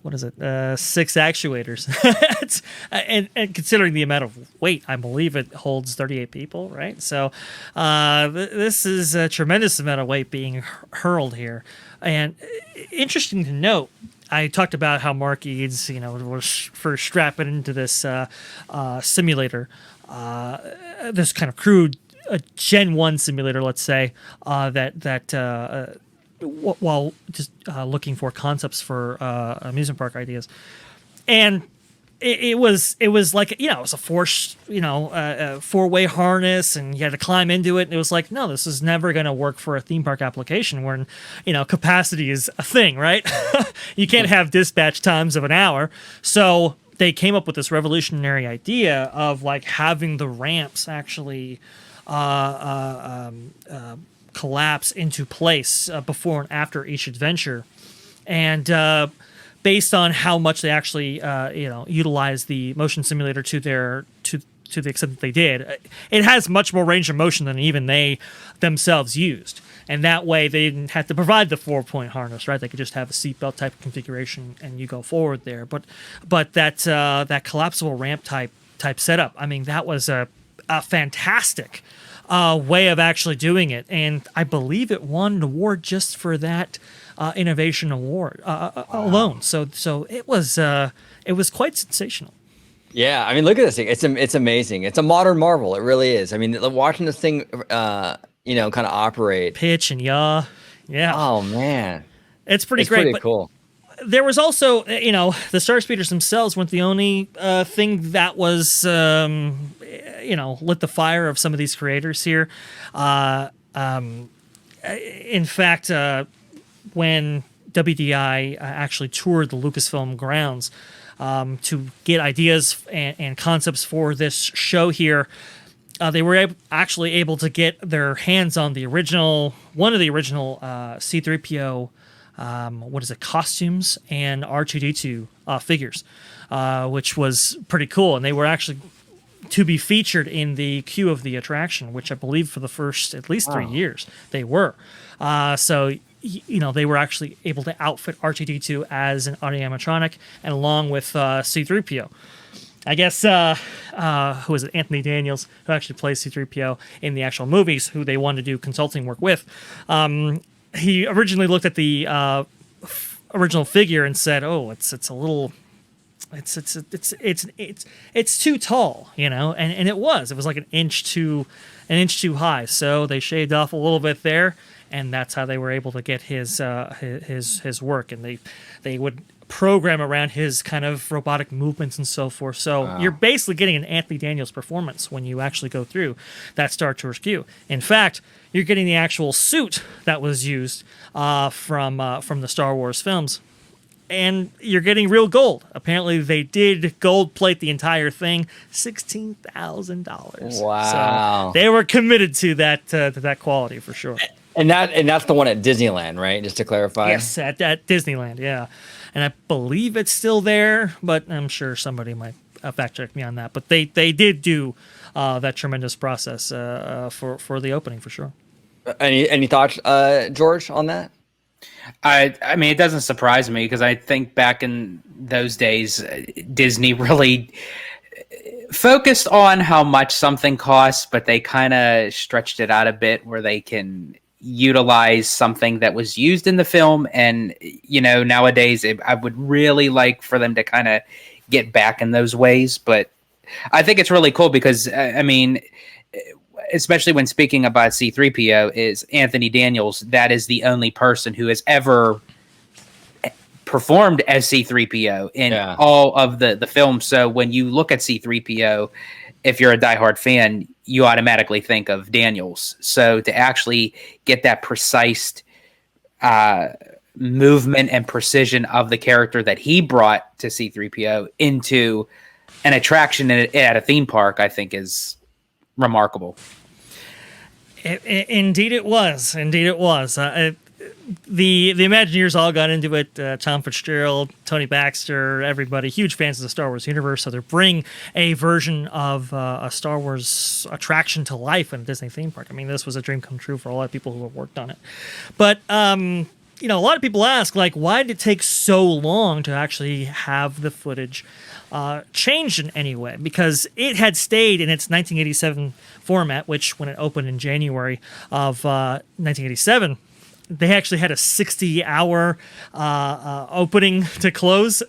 what is it? 6 actuators. and considering the amount of weight, I believe it holds 38 people, right? So this is a tremendous amount of weight being hurled here. And interesting to note, I talked about how Mark Eads, was first strapping into this simulator, this kind of crude Gen 1 simulator, let's say, while just looking for concepts for amusement park ideas. And it was like, it was a four-way harness, and you had to climb into it. And it was like, no, this is never going to work for a theme park application when, capacity is a thing, right? You can't have dispatch times of an hour. So they came up with this revolutionary idea of like having the ramps actually collapse into place before and after each adventure. And based on how much they actually, utilize the motion simulator to the extent that they did, it has much more range of motion than even they themselves used. And that way, they didn't have to provide the 4-point harness, right? They could just have a seatbelt type of configuration, and you go forward there. But that collapsible ramp type setup, I mean, that was a fantastic way of actually doing it, and I believe it won an award just for that innovation award alone. So it was quite sensational. Yeah, I mean, look at this thing. It's amazing. It's a modern marvel. It really is. I mean, watching this thing, kind of operate, pitch and yaw. Yeah. Oh man, it's pretty great. Pretty cool. There was also, the Star Speeders themselves weren't the only thing that was, lit the fire of some of these creators here. In fact, when WDI actually toured the Lucasfilm grounds to get ideas and concepts for this show here, they were actually able to get their hands on one of the original C-3PO costumes and R2-D2 figures, which was pretty cool. And they were actually to be featured in the queue of the attraction, which I believe for the first at least 3 years they were. So they were actually able to outfit R2-D2 as an audio animatronic, and along with C-3PO. I guess, who is it? Anthony Daniels, who actually plays C-3PO in the actual movies, who they wanted to do consulting work with. He originally looked at the original figure and said, "Oh, it's a little, it's too tall, and it was like an inch too high." So they shaved off a little bit there, and that's how they were able to get his work. And they would program around his kind of robotic movements and so forth. So you're basically getting an Anthony Daniels performance when you actually go through that Star Tours queue. In fact, you're getting the actual suit that was used from the Star Wars films, and you're getting real gold. Apparently, they did gold plate the entire thing, $16,000. Wow! So they were committed to that quality for sure. And that's the one at Disneyland, right? Just to clarify. Yes, at Disneyland, yeah. And I believe it's still there, but I'm sure somebody might fact check me on that. But they did do that tremendous process for the opening for sure. Any thoughts, George, on that? I mean, it doesn't surprise me, because I think back in those days, Disney really focused on how much something costs, but they kind of stretched it out a bit where they can utilize something that was used in the film. And nowadays I would really like for them to kind of get back in those ways. But I think it's really cool because I mean, especially when speaking about C-3PO, is Anthony Daniels. That is the only person who has ever performed as C-3PO in all of the films. So when you look at C-3PO, if you're a diehard fan, you automatically think of Daniels. So to actually get that precise movement and precision of the character that he brought to C-3PO into an attraction at a theme park, I think is remarkable. Indeed it was. The Imagineers all got into it. Tom Fitzgerald, Tony Baxter, everybody, huge fans of the Star Wars universe. So they bring a version of a Star Wars attraction to life in a Disney theme park. I mean, this was a dream come true for a lot of people who have worked on it. But a lot of people ask, like, why did it take so long to actually have the footage changed in any way? Because it had stayed in its 1987 format, which when it opened in January of 1987, they actually had a 60-hour opening to close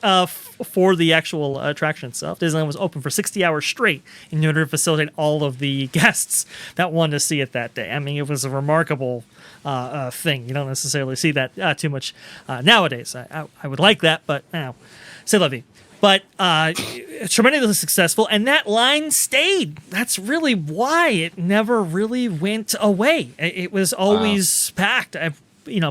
for the actual attraction itself. Disneyland was open for 60 hours straight in order to facilitate all of the guests that wanted to see it that day. I mean, it was a remarkable thing. You don't necessarily see that too much nowadays. I would like that, but c'est la vie. But tremendously successful, and that line stayed. That's really why it never really went away. It was always packed.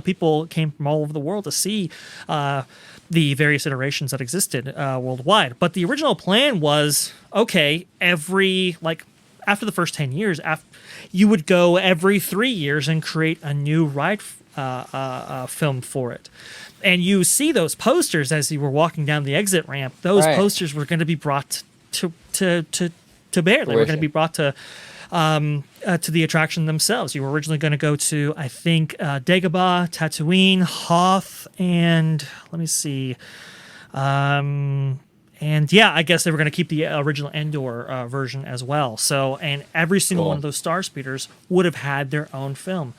People came from all over the world to see the various iterations that existed worldwide. But the original plan was, okay, after the first 10 years, you would go every 3 years and create a new ride film for it. And you see those posters as you were walking down the exit ramp. Those posters were going to be brought to bear. They were going to be brought to the attraction themselves. You were originally going to go to, I think, Dagobah, Tatooine, Hoth, and let me see. And yeah, I guess they were going to keep the original Endor version as well. So, and every single one of those Star Speeders would have had their own film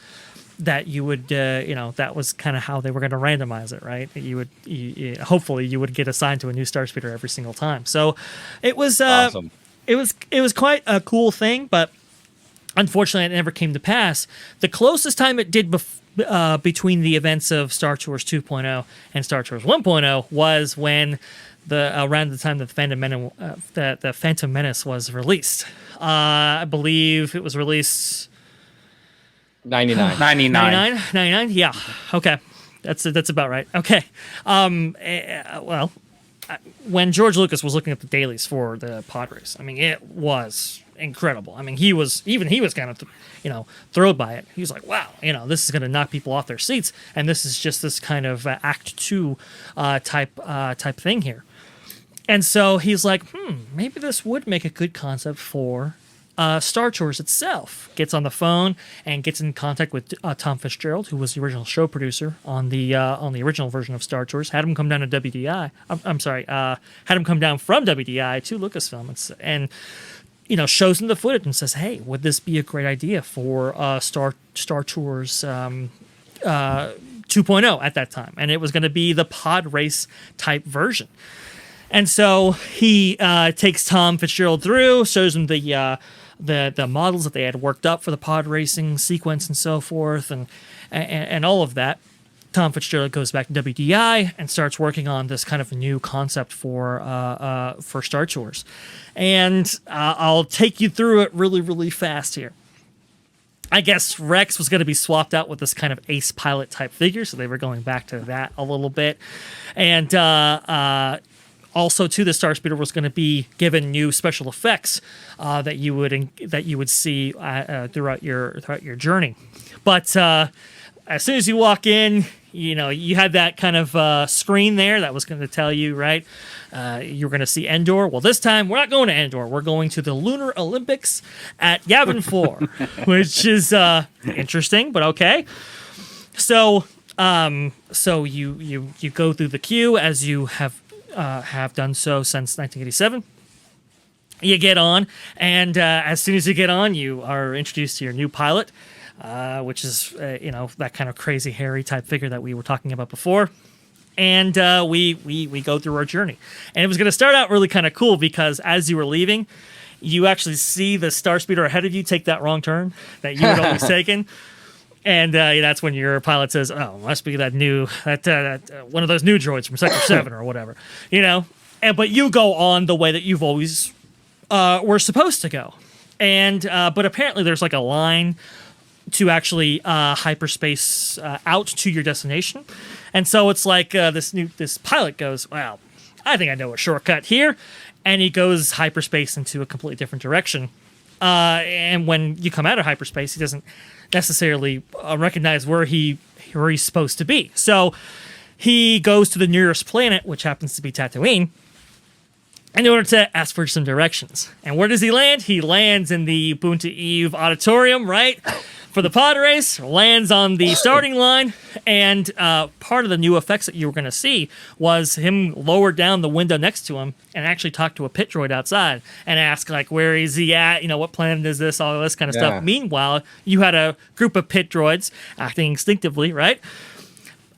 that you would, that was kind of how they were going to randomize it, right? Hopefully you would get assigned to a new Star Speeder every single time. So it was awesome. It was quite a cool thing, but unfortunately it never came to pass. The closest time it did between the events of Star Tours 2.0 and Star Tours 1.0 was when around the time that the Phantom Menace was released. I believe it was released 99. Yeah. Okay. That's about right. Okay. When George Lucas was looking at the dailies for the pod race, I mean, it was incredible. I mean, he was kind of, thrilled by it. He was like, wow, this is going to knock people off their seats. And this is just this kind of Act 2 type thing here. And so he's like, maybe this would make a good concept for Star Tours itself. Gets on the phone and gets in contact with Tom Fitzgerald, who was the original show producer on the original version of Star Tours. Had him come down to WDI. Had him come down from WDI to Lucasfilm and shows him the footage and says, "Hey, would this be a great idea for Star Tours 2.0 at that time?" And it was going to be the pod race type version. And so he takes Tom Fitzgerald through, shows him the models that they had worked up for the pod racing sequence and so forth, and all of that. Tom Fitzgerald goes back to WDI and starts working on this kind of new concept for Star Tours. And I'll take you through it really, really fast here. I guess Rex was going to be swapped out with this kind of ace pilot type figure, so they were going back to that a little bit. And also, too, the Star Speeder was going to be given new special effects that you would see throughout your journey. But as soon as you walk in, you had that kind of screen there that was going to tell you, right? You were going to see Endor. Well, this time we're not going to Endor. We're going to the Lunar Olympics at Yavin 4, which is interesting, but okay. So you go through the queue as you have done so since 1987. You get on, and as soon as you get on, you are introduced to your new pilot, which is that kind of crazy hairy type figure that we were talking about before. And we go through our journey, and it was going to start out really kind of cool because as you were leaving, you actually see the Star Speeder ahead of you take that wrong turn that you had always taken. And that's when your pilot says, "Oh, must be that one of those new droids from Sector 7 or whatever," But you go on the way that you've always were supposed to go, and but apparently there's like a line to actually hyperspace out to your destination, and so it's like this pilot goes, "Well, I think I know a shortcut here," and he goes hyperspace into a completely different direction. And when you come out of hyperspace, he doesn't necessarily recognize where he's supposed to be. So he goes to the nearest planet, which happens to be Tatooine, in order to ask for some directions. And where does he land? He lands in the Bunta Eve Auditorium, right? For the pod race, lands on the starting line, and part of the new effects that you were going to see was him lower down the window next to him and actually talk to a pit droid outside and ask, like, where is he at? You know, what planet is this? All this kind of stuff. Meanwhile, you had a group of pit droids acting instinctively, right?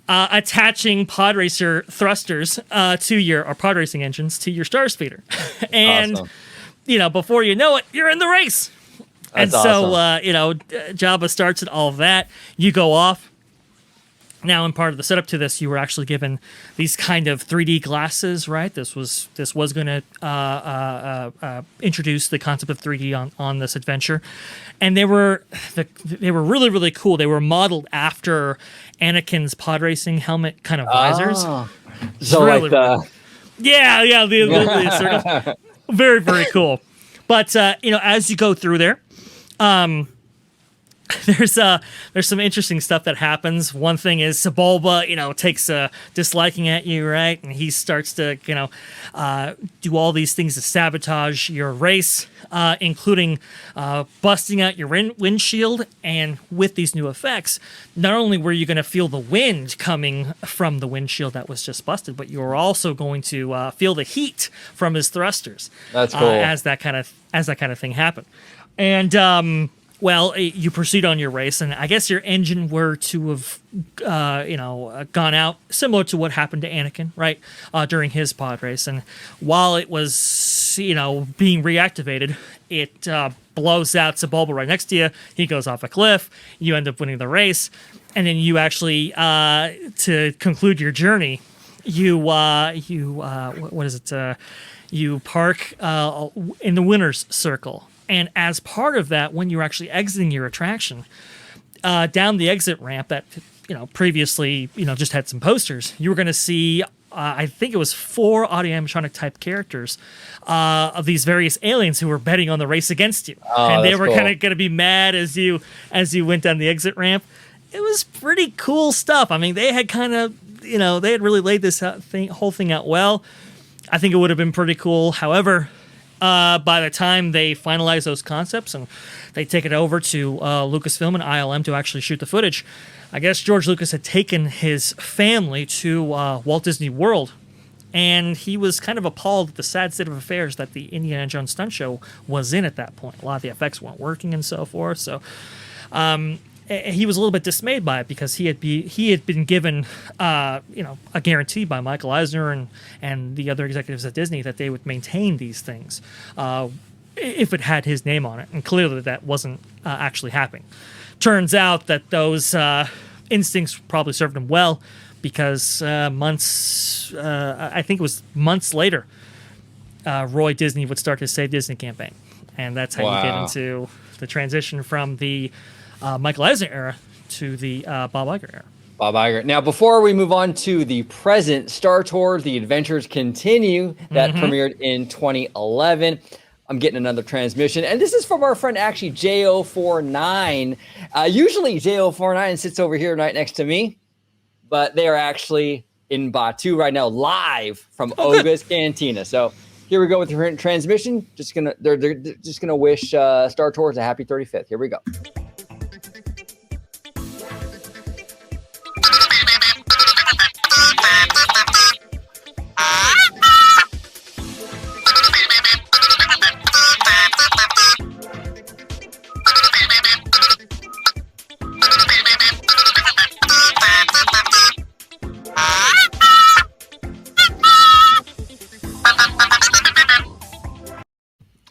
Attaching pod racer thrusters to your, or pod racing engines to your star speeder. And, Awesome. you know, before you know it, you're in the race. That's and so, awesome. you know, Jabba starts and all of that. You go off. Now, in part of the setup to this, you were actually given these kind of 3D glasses, right? This was going to introduce the concept of 3D on this adventure, and they were really, really cool. They were modeled after Anakin's pod racing helmet kind of visors. Oh. So really, like the yeah, the sort of very, very cool. But you know, as you go through there, there's some interesting stuff that happens. One thing is Sebulba, you know, takes a disliking at you, right? And he starts to, you know, do all these things to sabotage your race, including busting out your windshield. And with these new effects, not only were you going to feel the wind coming from the windshield that was just busted, but you were also going to feel the heat from his thrusters. That's cool. As that kind of thing happened. And well, you proceed on your race, and I guess your engine were to have, gone out, similar to what happened to Anakin, right, during his pod race. And while it was, you know, being reactivated, it blows out Sebulba right next to you. He goes off a cliff. You end up winning the race, and then you actually, to conclude your journey, you park in the winner's circle. And as part of that, when you're actually exiting your attraction, down the exit ramp that, you know, previously, you know, just had some posters, you were going to see, I think it was 4 audio animatronic type characters of these various aliens who were betting on the race against you. Oh, and they that's were cool. kind of going to be mad as you went down the exit ramp. It was pretty cool stuff. I mean, they had kind of, you know, they had really laid this whole thing out well. I think it would have been pretty cool. However, by the time they finalize those concepts and they take it over to Lucasfilm and ILM to actually shoot the footage, I guess George Lucas had taken his family to Walt Disney World, and he was kind of appalled at the sad state of affairs that the Indiana Jones stunt show was in at that point. A lot of the effects weren't working and so forth. So he was a little bit dismayed by it because he had been given a guarantee by Michael Eisner and the other executives at Disney that they would maintain these things if it had his name on it, and clearly that wasn't actually happening. Turns out that those instincts probably served him well, because I think it was months later, Roy Disney would start his Save Disney campaign, and that's how you get into the transition from the Michael Eisner era to the Bob Iger era. Bob Iger. Now, before we move on to the present, Star Tours, The Adventures Continue, that premiered in 2011. I'm getting another transmission, and this is from our friend, actually, J049. Usually, J049 sits over here right next to me, but they are actually in Batu right now, live from Oga's Cantina. So here we go with the transmission. They're just gonna wish Star Tours a happy 35th. Here we go.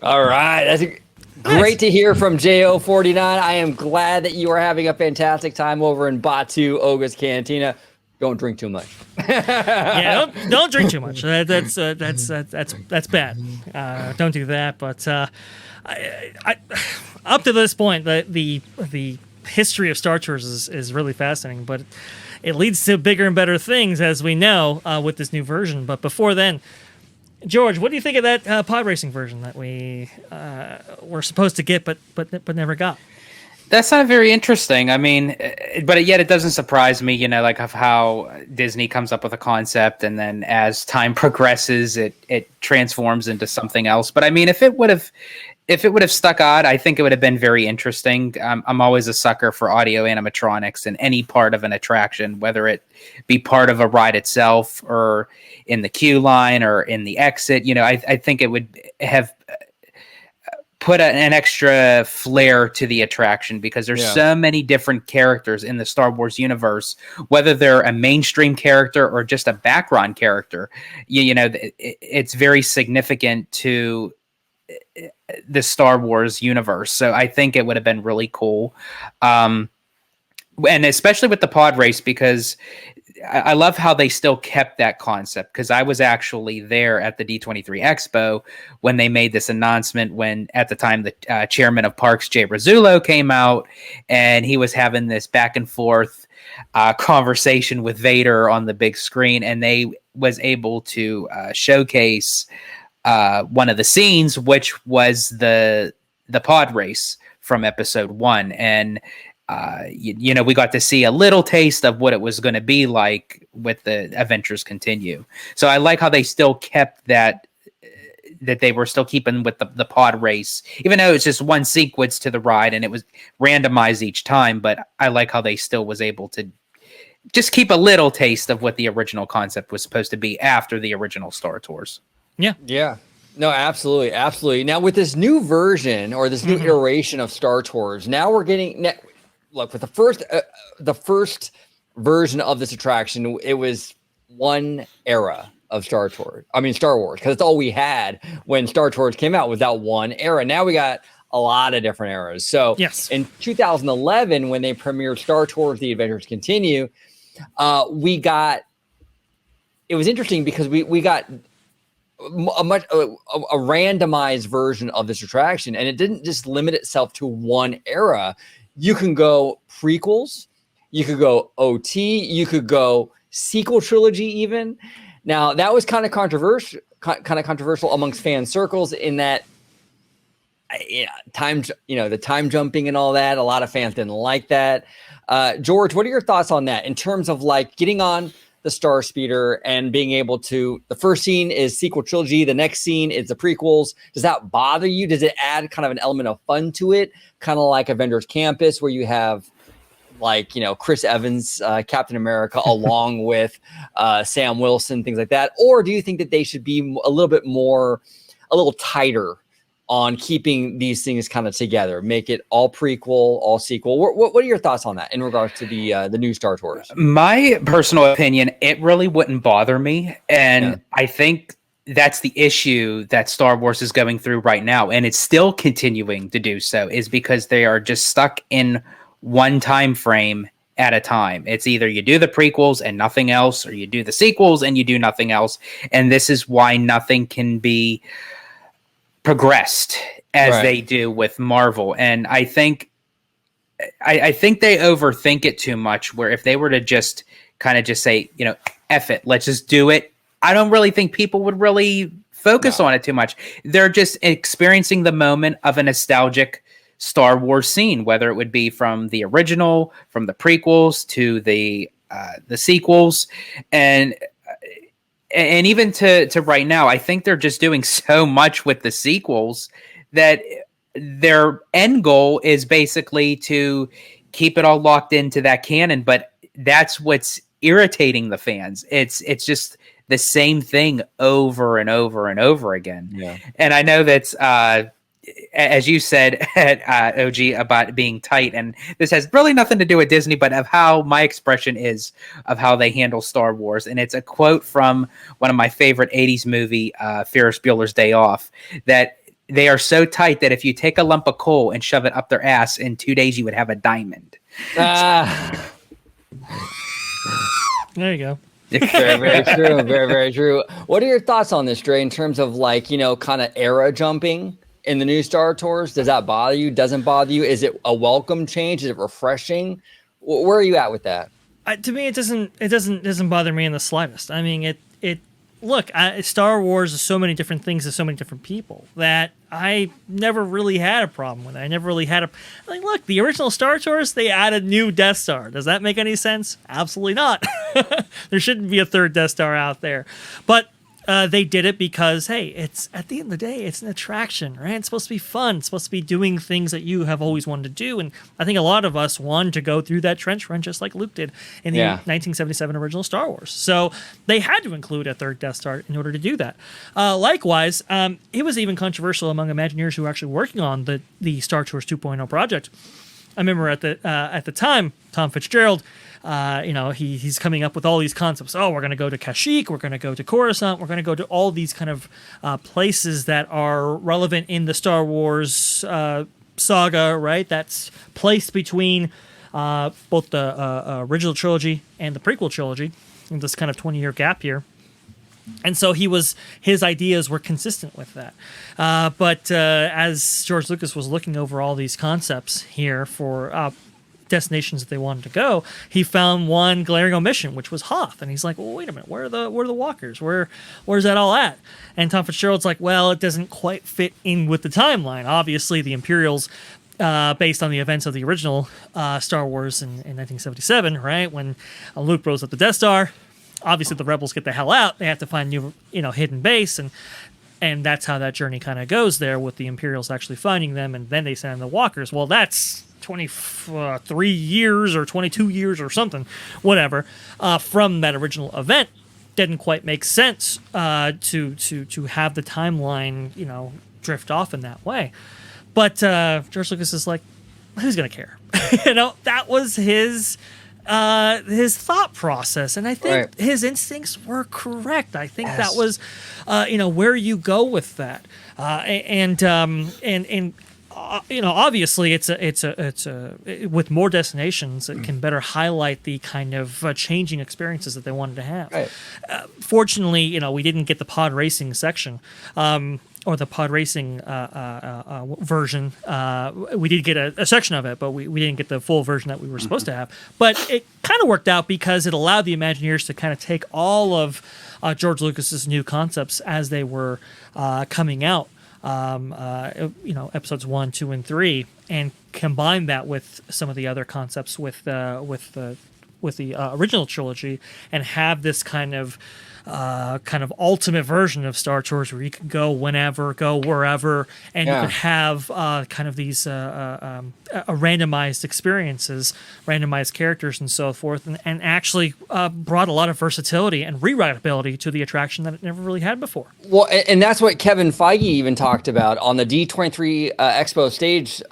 All right. That's great to hear from J049. I am glad that you are having a fantastic time over in Batu, Oga's Cantina. Don't drink too much. Yeah, don't drink too much. That's bad. Don't do that. But I up to this point, the history of Star Tours is really fascinating. But it leads to bigger and better things, as we know, with this new version. But before then, George, what do you think of that pod racing version that we were supposed to get but never got? That's not very interesting. I mean, but yet it doesn't surprise me, like of how Disney comes up with a concept and then as time progresses, it transforms into something else. But I mean, if it would have stuck out, I think it would have been very interesting. I'm always a sucker for audio animatronics in any part of an attraction, whether it be part of a ride itself or in the queue line or in the exit. I think it would have put an extra flair to the attraction because there's so many different characters in the Star Wars universe, whether they're a mainstream character or just a background character. It's very significant to the Star Wars universe. So I think it would have been really cool. And especially with the pod race, because I love how they still kept that concept, because I was actually there at the D23 Expo when they made this announcement, when at the time the chairman of Parks, Jay Rizzullo, came out and he was having this back and forth conversation with Vader on the big screen, and they was able to showcase one of the scenes, which was the pod race from episode 1. And we got to see a little taste of what it was going to be like with the Adventures Continue. So I like how they still kept that they were still keeping with the pod race, even though it's just one sequence to the ride and it was randomized each time. But I like how they still was able to just keep a little taste of what the original concept was supposed to be after the original Star Tours. Yeah. No, absolutely. Absolutely. Now with this new version or this new iteration of Star Tours, now we're getting look, with the first version of this attraction, it was one era of Star Wars, because that's all we had when Star Tours came out, was that one era. Now we got a lot of different eras. So in 2011, when they premiered Star Tours, The Adventures Continue, it was interesting because we got a randomized version of this attraction, and it didn't just limit itself to one era. You can go prequels, you could go OT, you could go sequel trilogy even. Now that was kind of controversial amongst fan circles in that the time jumping and all that. A lot of fans didn't like that. George, what are your thoughts on that in terms of like getting on the Star Speeder and being able to, the first scene is sequel trilogy, the next scene is the prequels. Does that bother you? Does it add kind of an element of fun to it? Kind of like Avengers Campus, where you have Chris Evans, Captain America, along with Sam Wilson, things like that? Or do you think that they should be a little tighter on keeping these things kind of together, make it all prequel, all sequel? What are your thoughts on that in regards to the new Star Tours? My personal opinion, it really wouldn't bother me. And I think that's the issue that Star Wars is going through right now, and it's still continuing to do so, is because they are just stuck in one time frame at a time. It's either you do the prequels and nothing else, or you do the sequels and you do nothing else. And this is why nothing can be progressed as they do with Marvel. And I think they overthink it too much, where if they were to just kind of just say, F it, let's just do it, I don't really think people would really focus on it too much. They're just experiencing the moment of a nostalgic Star Wars scene, whether it would be from the original, from the prequels to the sequels, and even to right now. I think they're just doing so much with the sequels that their end goal is basically to keep it all locked into that canon. But that's what's irritating the fans. It's just the same thing over and over and over again. Yeah. And I know that's as you said, OG, about being tight, and this has really nothing to do with Disney, but of how my expression is of how they handle Star Wars. And it's a quote from one of my favorite 80s movie, Ferris Bueller's Day Off, that they are so tight that if you take a lump of coal and shove it up their ass, in 2 days you would have a diamond. There you go. Very, very true. Very, very true. What are your thoughts on this, Dre, in terms of kind of era jumping in the new Star Tours? Does that bother you? Doesn't bother you? Is it a welcome change? Is it refreshing? Where are you at with that? To me, it doesn't bother me in the slightest. I mean, look, Star Wars is so many different things to so many different people that I never really had a problem with it. I never really had look, the original Star Tours, they added new Death Star. Does that make any sense? Absolutely not. There shouldn't be a third Death Star out there. But they did it because, hey, it's at the end of the day, it's an attraction, right? It's supposed to be fun. It's supposed to be doing things that you have always wanted to do. And I think a lot of us wanted to go through that trench run just like Luke did in the 1977 original Star Wars. So they had to include a third Death Star in order to do that. Likewise, it was even controversial among Imagineers who were actually working on the Star Tours 2.0 project. I remember at the time, Tom Fitzgerald, he's coming up with all these concepts. Oh, we're going to go to Kashyyyk. We're going to go to Coruscant. We're going to go to all these kind of places that are relevant in the Star Wars saga, right? That's placed between both the original trilogy and the prequel trilogy in this kind of 20-year gap here. And so his ideas were consistent with that. But as George Lucas was looking over all these concepts here for destinations that they wanted to go, he found one glaring omission, which was Hoth. And he's like, well, wait a minute, where are the walkers? Where's that all at? And Tom Fitzgerald's like, well, it doesn't quite fit in with the timeline. Obviously, the Imperials, based on the events of the original Star Wars in 1977, right, when Luke blows up the Death Star, obviously the rebels get the hell out. They have to find new, hidden base, and that's how that journey kind of goes there, with the Imperials actually finding them, and then they send the walkers. Well, that's 23 years or 22 years or something, whatever, from that original event. Didn't quite make sense to have the timeline, drift off in that way. But George Lucas is like, who's gonna care? That was his thought process, and I think his instincts were correct. I think that was, where you go with that, obviously it's with more destinations, it can better highlight the kind of changing experiences that they wanted to have. Right. Fortunately, we didn't get the pod racing section. Or the pod racing version. We did get a section of it, but we didn't get the full version that we were supposed to have. But it kind of worked out because it allowed the Imagineers to kind of take all of George Lucas's new concepts as they were coming out, episodes 1, 2, and 3, and combine that with some of the other concepts with the original trilogy, and have this kind of ultimate version of Star Tours where you can go whenever, go wherever, and you can have kind of these randomized experiences, randomized characters, and so forth, and actually brought a lot of versatility and rewritability to the attraction that it never really had before. Well, and that's what Kevin Feige even talked about on the D23 Expo stage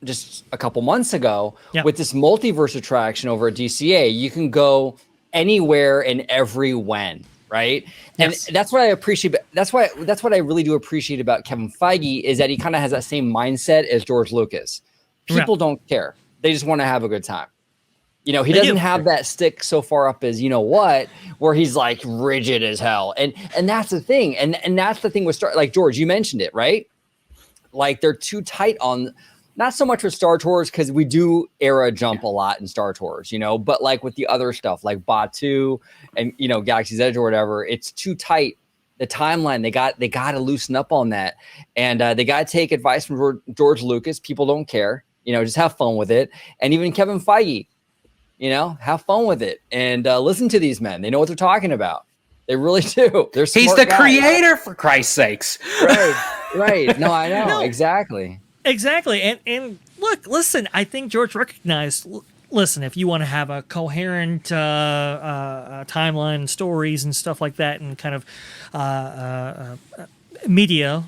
just a couple months ago with this multiverse attraction over at DCA. You can go anywhere and every when. Right. And that's what I appreciate. That's what I really do appreciate about Kevin Feige, is that he kind of has that same mindset as George Lucas. People don't care. They just want to have a good time. He doesn't have that stick so far up as, where he's like rigid as hell. And that's the thing. And that's the thing with like George, you mentioned it, right? Like they're too tight on, not so much with Star Tours, because we do era jump a lot in Star Tours, but like with the other stuff like Batuu and, Galaxy's Edge or whatever, it's too tight. The timeline, they got to loosen up on that. And they got to take advice from George Lucas. People don't care, just have fun with it. And even Kevin Feige, have fun with it and listen to these men. They know what they're talking about. They really do. They're smart He's the guys. creator, for Christ's sakes. Right. No, I know. Exactly. Exactly. And look, listen, I think George recognized, listen, if you want to have a coherent timeline, stories and stuff like that, and kind of media,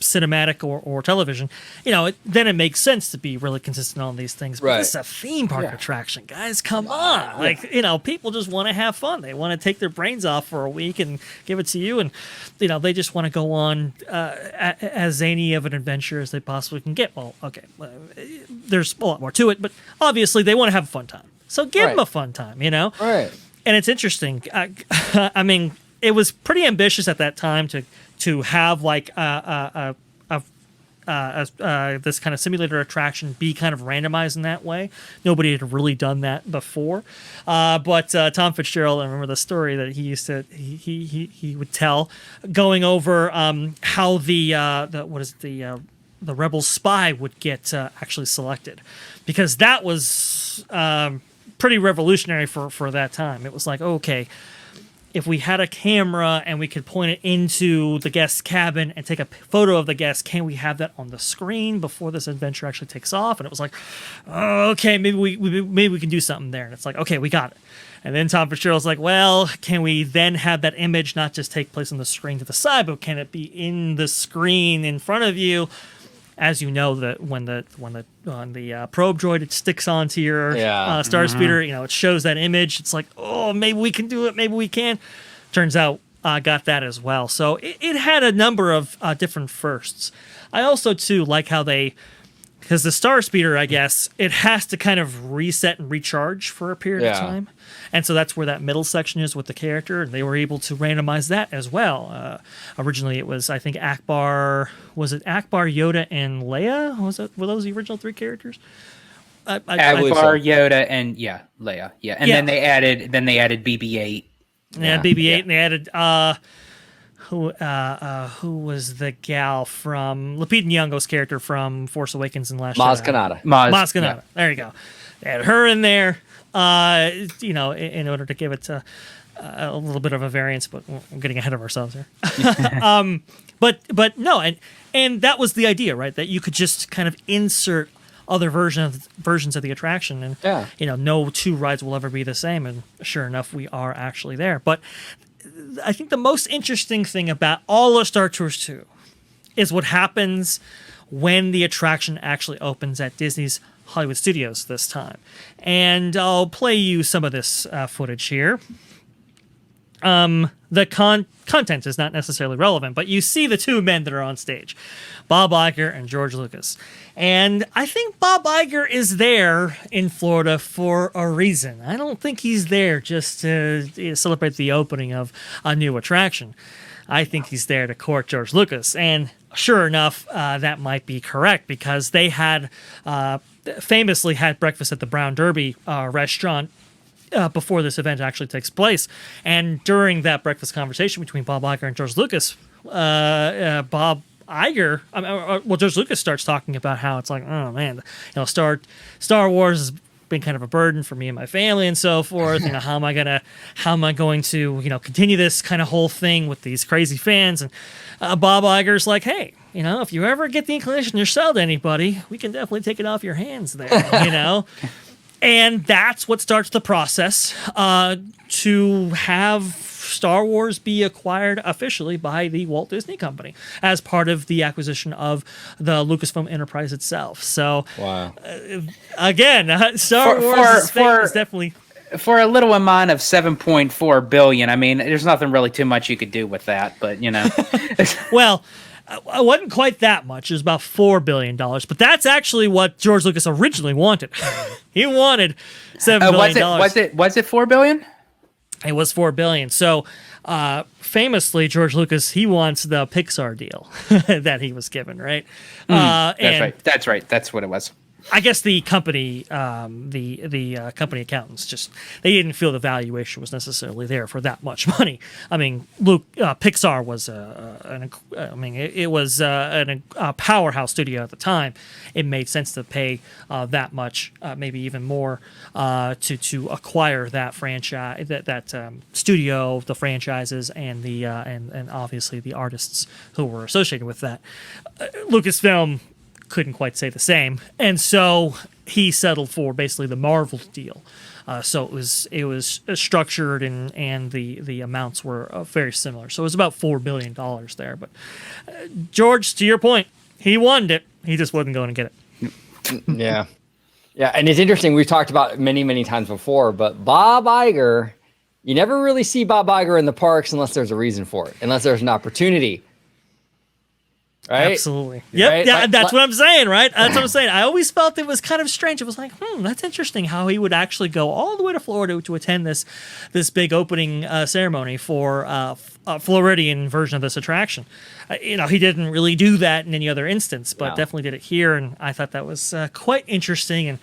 cinematic or television, then it makes sense to be really consistent on these things. But this is a theme park attraction, guys. Come on. Like, people just want to have fun. They want to take their brains off for a week and give it to you. And, they just want to go on as zany of an adventure as they possibly can get. Well, okay, there's a lot more to it, but obviously they want to have a fun time. So give them a fun time, Right. And it's interesting. I mean, it was pretty ambitious at that time to have like a this kind of simulator attraction be kind of randomized in that way. Nobody had really done that before. But Tom Fitzgerald, I remember the story that he used to he would tell, going over how the rebel spy would get actually selected, because that was pretty revolutionary for that time. It was like, okay, if we had a camera and we could point it into the guest's cabin and take a photo of the guest, can we have that on the screen before this adventure actually takes off? And it was like, oh, okay, maybe we can do something there. And it's like, okay, we got it. And then Tom Fitzgerald's like, well, can we then have that image not just take place on the screen to the side, but can it be in the screen in front of you? As you know, that when the probe droid, it sticks onto your star speeder, it shows that image. It's like, oh, maybe we can do it. Maybe we can. Turns out, got that as well. So it had a number of different firsts. I also too like how because the star speeder, I guess, it has to kind of reset and recharge for a period of time. And so that's where that middle section is with the character, and they were able to randomize that as well. Originally, it was, I think, Akbar. Was it Akbar, Yoda, and Leia? Were those the original three characters? Akbar, Yoda, and Leia. Yeah, and then they added BB-8. Yeah, BB-8, and they added who was the gal from Lupita Nyong'o's character from Force Awakens and Last Jedi? Maz Kanata. Yeah. There you go. They had her in there, in order to give it a little bit of a variance, but I'm getting ahead of ourselves here. But no, and that was the idea, right? That you could just kind of insert other versions of the attraction, and no two rides will ever be the same. And sure enough, we are actually there. But I think the most interesting thing about all of Star Tours 2 is what happens when the attraction actually opens at Disney's Hollywood Studios this time. And I'll play you some of this footage here. The content is not necessarily relevant, but you see the two men that are on stage, Bob Iger and George Lucas. And I think Bob Iger is there in Florida for a reason. I don't think he's there just to celebrate the opening of a new attraction. I think he's there to court George Lucas. And sure enough, that might be correct, because they had famously had breakfast at the Brown Derby restaurant before this event actually takes place. And during that breakfast conversation between Bob Iger and George Lucas, George Lucas starts talking about how it's like, oh man, Star Wars has been kind of a burden for me and my family and so forth. How am I going to continue this kind of whole thing with these crazy fans? And Bob Iger's like, hey, if you ever get the inclination to sell to anybody, we can definitely take it off your hands there, And that's what starts the process to have Star Wars be acquired officially by the Walt Disney Company as part of the acquisition of the Lucasfilm enterprise itself. So, wow. Again, Star Wars is definitely... For a little amount of $7.4 billion, I mean, there's nothing really too much you could do with that, but, Well... It wasn't quite that much. It was about $4 billion. But that's actually what George Lucas originally wanted. He wanted $7 billion. Was it $4 billion? It was $4 billion. So famously, George Lucas, he wants the Pixar deal that he was given, right? That's right. That's what it was. I guess the company, the company accountants they didn't feel the valuation was necessarily there for that much money. I mean, Pixar was a powerhouse studio at the time. It made sense to pay that much, maybe even more, to acquire that franchise, that studio, the franchises, and the and obviously the artists who were associated with that. Lucasfilm couldn't quite say the same, and so he settled for basically the Marvel deal. So it was structured and the amounts were very similar. So it was about $4 billion there. But George, to your point, he wanted it. He just wasn't going to get it. Yeah, and it's interesting. We've talked about it many times before, but Bob Iger, you never really see Bob Iger in the parks unless there's a reason for it, unless there's an opportunity. right? Absolutely. Yep. Right? Yeah, that's what I'm saying, right? That's what I'm saying. I always felt it was kind of strange. It was like, that's interesting how he would actually go all the way to Florida to attend this big opening ceremony for a Floridian version of this attraction. He didn't really do that in any other instance, but definitely did it here, and I thought that was quite interesting. And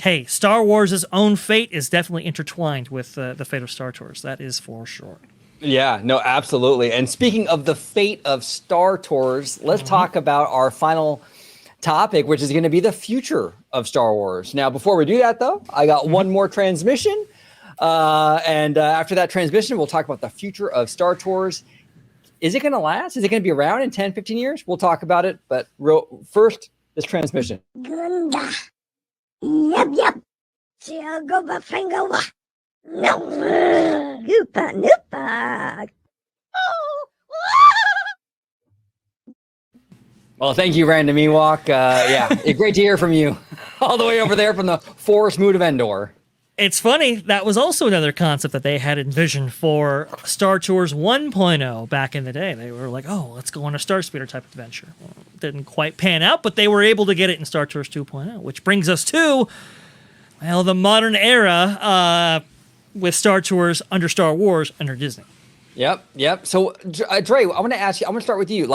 hey, Star Wars' own fate is definitely intertwined with the fate of Star Tours. That is for sure. Yeah, no, absolutely. And speaking of the fate of Star Tours, let's talk about our final topic, which is going to be the future of Star Wars. Now, before we do that, though, I got one more transmission. And after that transmission, we'll talk about the future of Star Tours. Is it going to last? Is it going to be around in 10, 15 years? We'll talk about it. But first, this transmission. Gunda. Yep. Go finger. No. Noopa. Oh. Well, thank you, Random Ewok. Great to hear from you. All the way over there from the Forest Moon of Endor. It's funny, that was also another concept that they had envisioned for Star Tours 1.0 back in the day. They were like, let's go on a Star Speeder type adventure. Well, it didn't quite pan out, but they were able to get it in Star Tours 2.0, which brings us to, the modern era with Star Tours under Star Wars under Disney. Yep. So, Dre, I want to ask you, I'm going to start with you.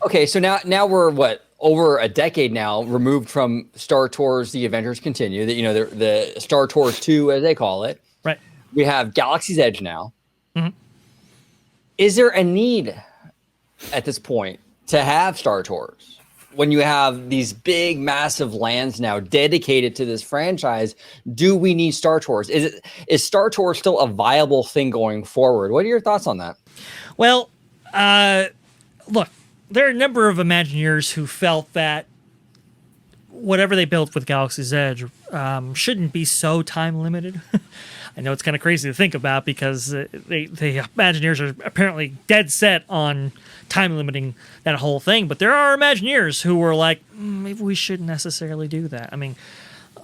Okay, so now we're over a decade now removed from Star Tours The Adventures Continue, the Star Tours 2, as they call it. Right. We have Galaxy's Edge now. Mm-hmm. Is there a need at this point to have Star Tours when you have these big, massive lands now dedicated to this franchise? Do we need Star Tours? Is Star Tours still a viable thing going forward? What are your thoughts on that? Well, look, there are a number of Imagineers who felt that whatever they built with Galaxy's Edge shouldn't be so time limited. I know it's kind of crazy to think about because the Imagineers are apparently dead set on time limiting that whole thing. But there are Imagineers who were like, maybe we shouldn't necessarily do that. I mean,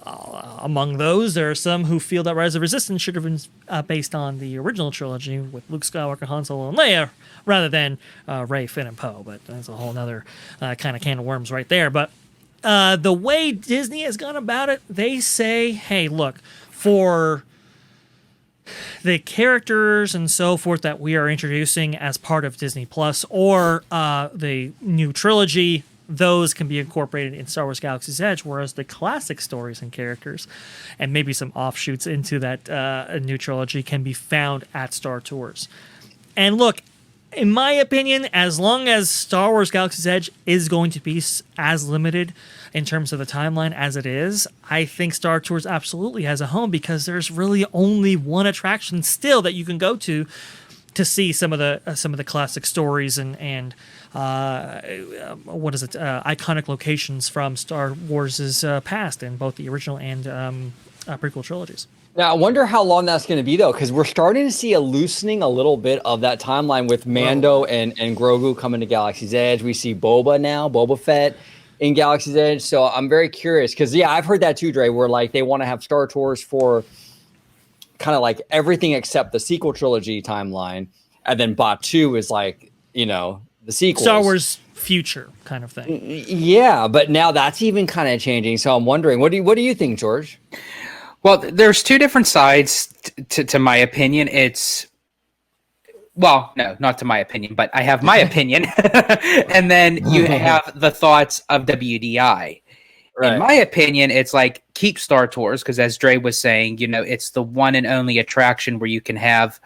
among those, there are some who feel that Rise of Resistance should have been based on the original trilogy with Luke Skywalker, Han Solo, and Leia, rather than Rey, Finn, and Poe. But that's a whole other kind of can of worms right there. But the way Disney has gone about it, they say, hey, look, for the characters and so forth that we are introducing as part of Disney Plus or the new trilogy, those can be incorporated in Star Wars Galaxy's Edge, whereas the classic stories and characters and maybe some offshoots into that new trilogy can be found at Star Tours. And look, in my opinion, as long as Star Wars Galaxy's Edge is going to be as limited in terms of the timeline as it is, I think Star Tours absolutely has a home because there's really only one attraction still that you can go to see some of the classic stories and iconic locations from Star Wars' past in both the original and prequel trilogies. Now, I wonder how long that's going to be, though, because we're starting to see a loosening a little bit of that timeline with Mando and Grogu coming to Galaxy's Edge. We see Boba Fett in Galaxy's Edge. So I'm very curious because, I've heard that too, Dre, where they want to have Star Tours for kind of like everything except the sequel trilogy timeline. And then Batu is the sequel. Star Wars future kind of thing. Yeah, but now that's even kind of changing. So I'm wondering, what do you think, George? Well, there's two different sides to my opinion. No, not to my opinion, but I have my opinion. And then you have the thoughts of WDI. Right. In my opinion, it's keep Star Tours because, as Dre was saying, it's the one and only attraction where you can have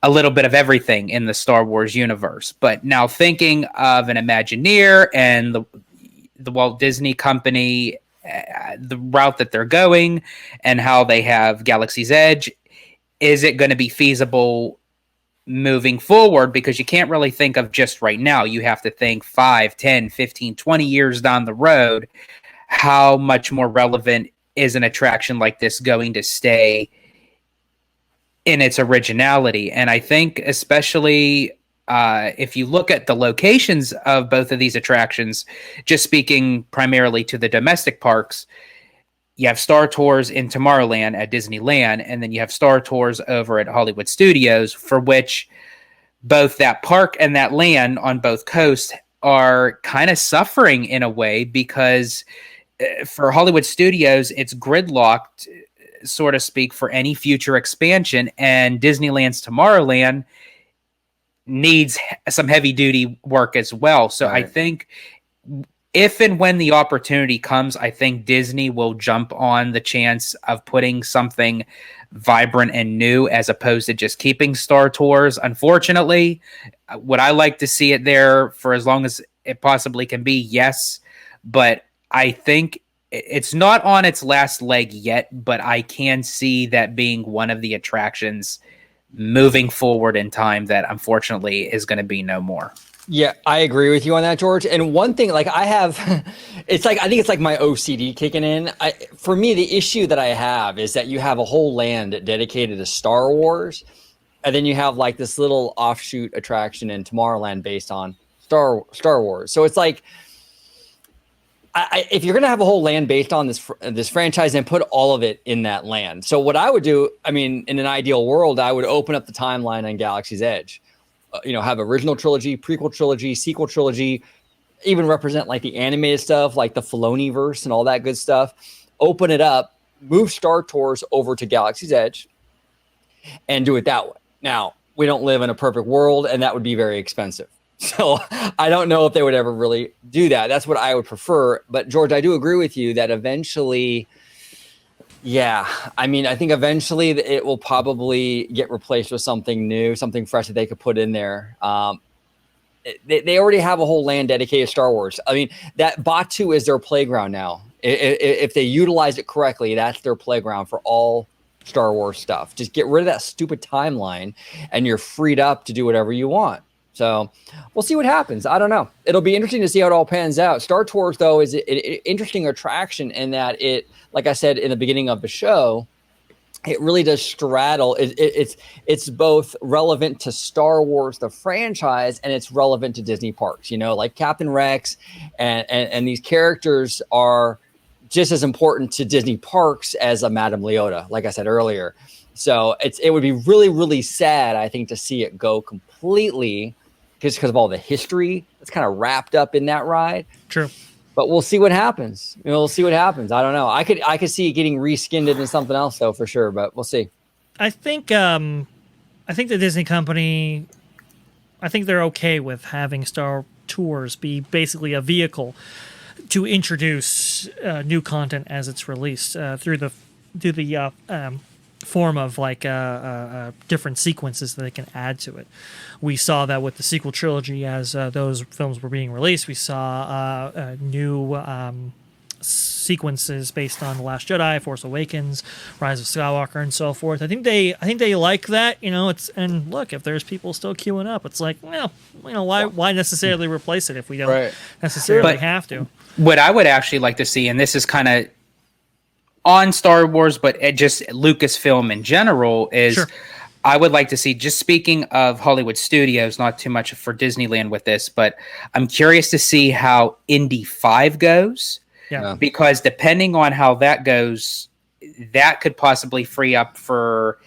a little bit of everything in the Star Wars universe. But now thinking of an Imagineer and the Walt Disney Company, the route that they're going and how they have Galaxy's Edge, is it going to be feasible moving forward? Because you can't really think of just right now. You have to think 5, 10, 15, 20 years down the road. How much more relevant is an attraction like this going to stay in its originality? And I think especially if you look at the locations of both of these attractions, just speaking primarily to the domestic parks, you have Star Tours in Tomorrowland at Disneyland, and then you have Star Tours over at Hollywood Studios, for which both that park and that land on both coasts are kind of suffering in a way because for Hollywood studios, it's gridlocked, so to speak, for any future expansion. And Disneyland's Tomorrowland needs some heavy duty work as well. So I think if and when the opportunity comes, I think Disney will jump on the chance of putting something vibrant and new as opposed to just keeping Star Tours. Unfortunately, would I like to see it there for as long as it possibly can be? Yes. But I think it's not on its last leg yet, but I can see that being one of the attractions moving forward in time that unfortunately is going to be no more. Yeah, I agree with you on that, George. And one thing, like I have, it's like, I think it's like my OCD kicking in. For me, the issue that I have is that you have a whole land dedicated to Star Wars, and then you have like this little offshoot attraction in Tomorrowland based on Star Wars. So it's like, if you're going to have a whole land based on this franchise, then put all of it in that land. So what I would do, I mean, in an ideal world, I would open up the timeline on Galaxy's Edge. Have original trilogy, prequel trilogy, sequel trilogy, even represent like the animated stuff, like the Filoni verse and all that good stuff. Open it up, move Star Tours over to Galaxy's Edge, and do it that way. Now, we don't live in a perfect world, and that would be very expensive. So I don't know if they would ever really do that. That's what I would prefer. But George, I do agree with you that eventually, yeah, I mean, I think eventually it will probably get replaced with something new, something fresh that they could put in there. They already have a whole land dedicated to Star Wars. I mean, that Batu is their playground now. If they utilize it correctly, that's their playground for all Star Wars stuff. Just get rid of that stupid timeline, and you're freed up to do whatever you want. So we'll see what happens. I don't know. It'll be interesting to see how it all pans out. Star Tours, though, is an interesting attraction in that it, like I said in the beginning of the show, it really does straddle. It's both relevant to Star Wars, the franchise, and it's relevant to Disney parks. Like Captain Rex and these characters are just as important to Disney parks as a Madame Leota, like I said earlier. So it would be really, really sad, I think, to see it go completely just because of all the history that's kind of wrapped up in that ride. True. But we'll see what happens. We'll see what happens. I don't know. I could see it getting reskinned into something else though, for sure. But we'll see. I think the Disney company, I think they're okay with having Star Tours be basically a vehicle to introduce new content as it's released through the form of like different sequences that they can add to it. We saw that with the sequel trilogy as those films were being released. We saw new sequences based on The Last Jedi, Force Awakens, Rise of Skywalker, and so forth. I think they like that. And look, if there's people still queuing up, it's like, well, why necessarily replace it if we don't necessarily have to? What I would actually like to see, and this is kind of on Star Wars, but just Lucasfilm in general, is sure. I would like to see, just speaking of Hollywood studios, not too much for Disneyland with this, but I'm curious to see how Indy 5 goes. Yeah. Because depending on how that goes, that could possibly free up for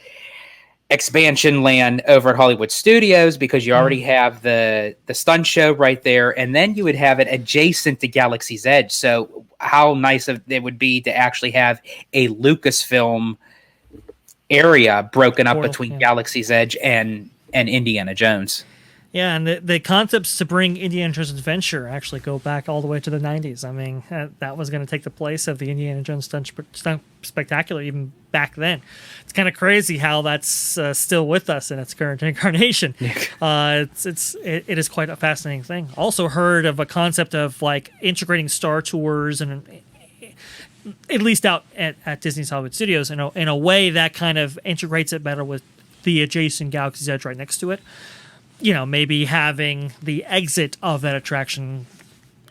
expansion land over at Hollywood Studios, because you already have the stunt show right there, and then you would have it adjacent to Galaxy's Edge. So how nice it would be to actually have a Lucasfilm area broken up between Galaxy's Edge and Indiana Jones. Yeah, and the concepts to bring Indiana Jones Adventure actually go back all the way to the 90s. I mean, that was going to take the place of the Indiana Jones Stunt Spectacular even back then. It's kind of crazy how that's still with us in its current incarnation. It is quite a fascinating thing. Also heard of a concept of like integrating Star Tours and at least out at Disney's Hollywood Studios in a way that kind of integrates it better with the adjacent Galaxy's Edge right next to it. Maybe having the exit of that attraction,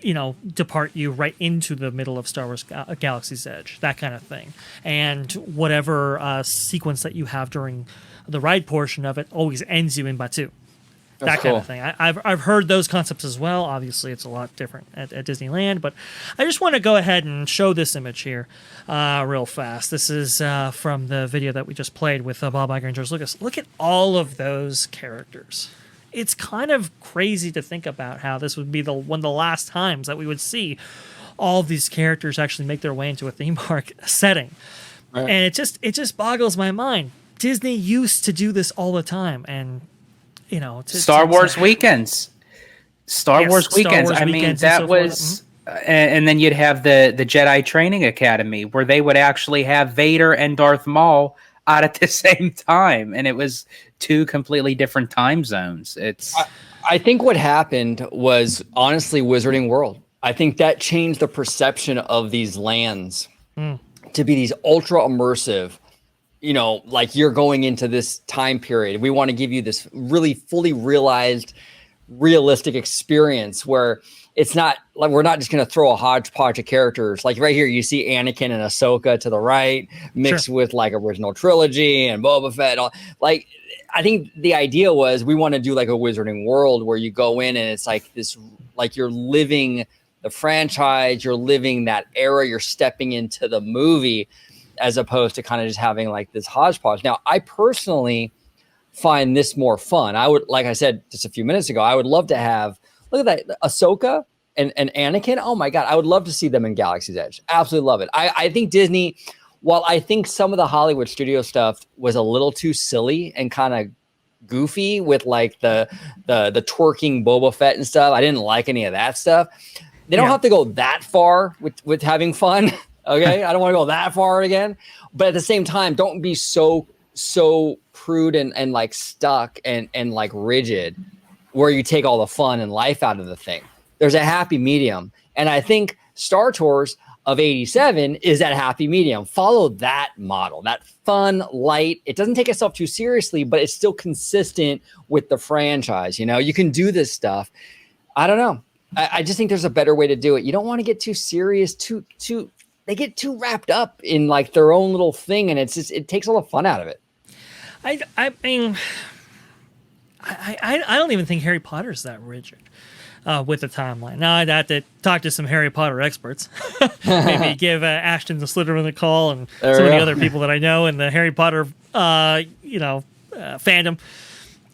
depart you right into the middle of Star Wars Galaxy's Edge, that kind of thing. And whatever sequence that you have during the ride portion of it always ends you in Batu. That kind of thing. I've heard those concepts as well. Obviously, it's a lot different at Disneyland, but I just want to go ahead and show this image here real fast. This is from the video that we just played with Bob Iger and George Lucas. Look at all of those characters. it's kind of crazy to think about how this would be one of the last times that we would see all of these characters actually make their way into a theme park setting. Right. And it just boggles my mind. Disney used to do this all the time, and Star Wars weekends. Star Yes, Wars Star weekends. Wars I mean, weekends and that so forth. was, and then you'd have the Jedi Training Academy where they would actually have Vader and Darth Maul out at the same time, and it was two completely different time zones. I think what happened was honestly Wizarding World. I think that changed the perception of these lands to be these ultra immersive, like you're going into this time period. We want to give you this really fully realized, realistic experience where it's not like we're not just going to throw a hodgepodge of characters. Like right here, you see Anakin and Ahsoka to the right, mixed with like original trilogy and Boba Fett. And all. Like, I think the idea was we want to do like a Wizarding World where you go in and it's like this, like you're living the franchise, you're living that era, you're stepping into the movie, as opposed to kind of just having like this hodgepodge. Now, I personally find this more fun. I would, like I said just a few minutes ago, I would love to have, look at that, Ahsoka and Anakin. Oh my God, I would love to see them in Galaxy's Edge. Absolutely love it. I think Disney, while I think some of the Hollywood studio stuff was a little too silly and kind of goofy with like the twerking Boba Fett and stuff, I didn't like any of that stuff. They don't have to go that far with having fun. Okay. I don't want to go that far again, but at the same time, don't be so prude and like stuck and like rigid where you take all the fun and life out of the thing. There's a happy medium. And I think Star Tours of 87 is that happy medium. Follow that model, that fun, light. It doesn't take itself too seriously, but it's still consistent with the franchise. You can do this stuff. I don't know. I just think there's a better way to do it. You don't want to get too serious, they get too wrapped up in like their own little thing, and it takes all the fun out of it. I mean, I don't even think Harry Potter's that rigid with the timeline. Now I'd have to talk to some Harry Potter experts. Maybe give Ashton the Slytherin a call and some of the other people that I know in the Harry Potter, fandom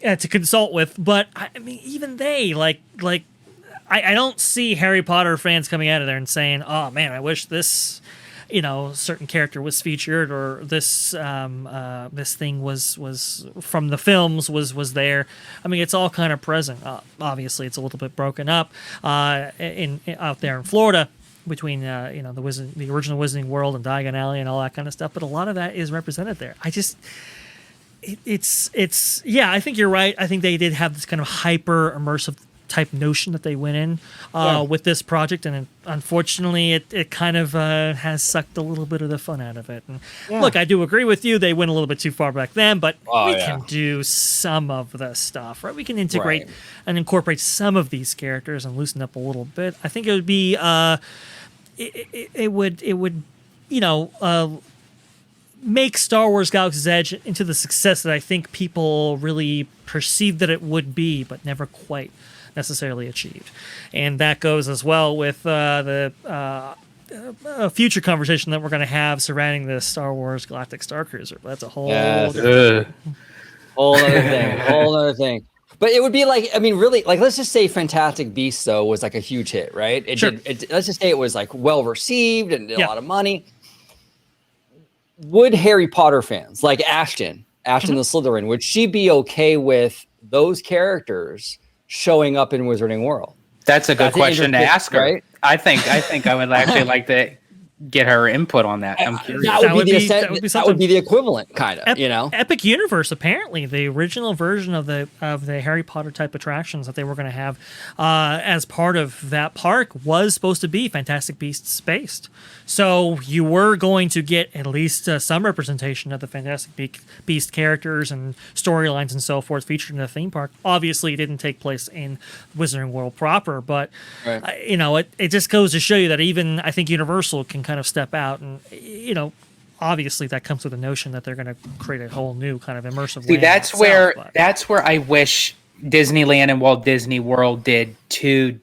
to consult with. But I mean, even they I don't see Harry Potter fans coming out of there and saying, "Oh man, I wish this." Certain character was featured, or this this thing was from the films was there. I mean, it's all kind of present. Obviously, it's a little bit broken up in out there in Florida between the original Wizarding World and Diagon Alley and all that kind of stuff. But a lot of that is represented there. I think you're right. I think they did have this kind of hyper immersive type notion that they went in with this project, and unfortunately it kind of has sucked a little bit of the fun out of it. And look, I do agree with you, they went a little bit too far back then, but we can do some of the stuff, right? We can integrate and incorporate some of these characters and loosen up a little bit. I think it would be it would make Star Wars Galaxy's Edge into the success that I think people really perceived that it would be, but never quite necessarily achieved. And that goes as well with the future conversation that we're going to have surrounding the Star Wars Galactic Star Cruiser. That's a whole whole other thing. But it would be like, I mean, really, like, let's just say Fantastic Beasts, though, was like a huge hit, right? Let's just say it was like well received and did a lot of money. Would Harry Potter fans like Ashton the Slytherin, would she be okay with those characters showing up in Wizarding World? That's a good question to ask her. Right? I think I would actually like to get her input on that. I'm curious. That would be the equivalent, kind of, Epic Universe, apparently, the original version of the Harry Potter type attractions that they were going to have as part of that park was supposed to be Fantastic Beasts based. So you were going to get at least some representation of the Fantastic Beast characters and storylines and so forth featured in the theme park. Obviously, it didn't take place in Wizarding World proper, but it just goes to show you that even I think Universal can kind of step out, and obviously that comes with the notion that they're going to create a whole new kind of immersive. See, that's where I wish Disneyland and Walt Disney World did two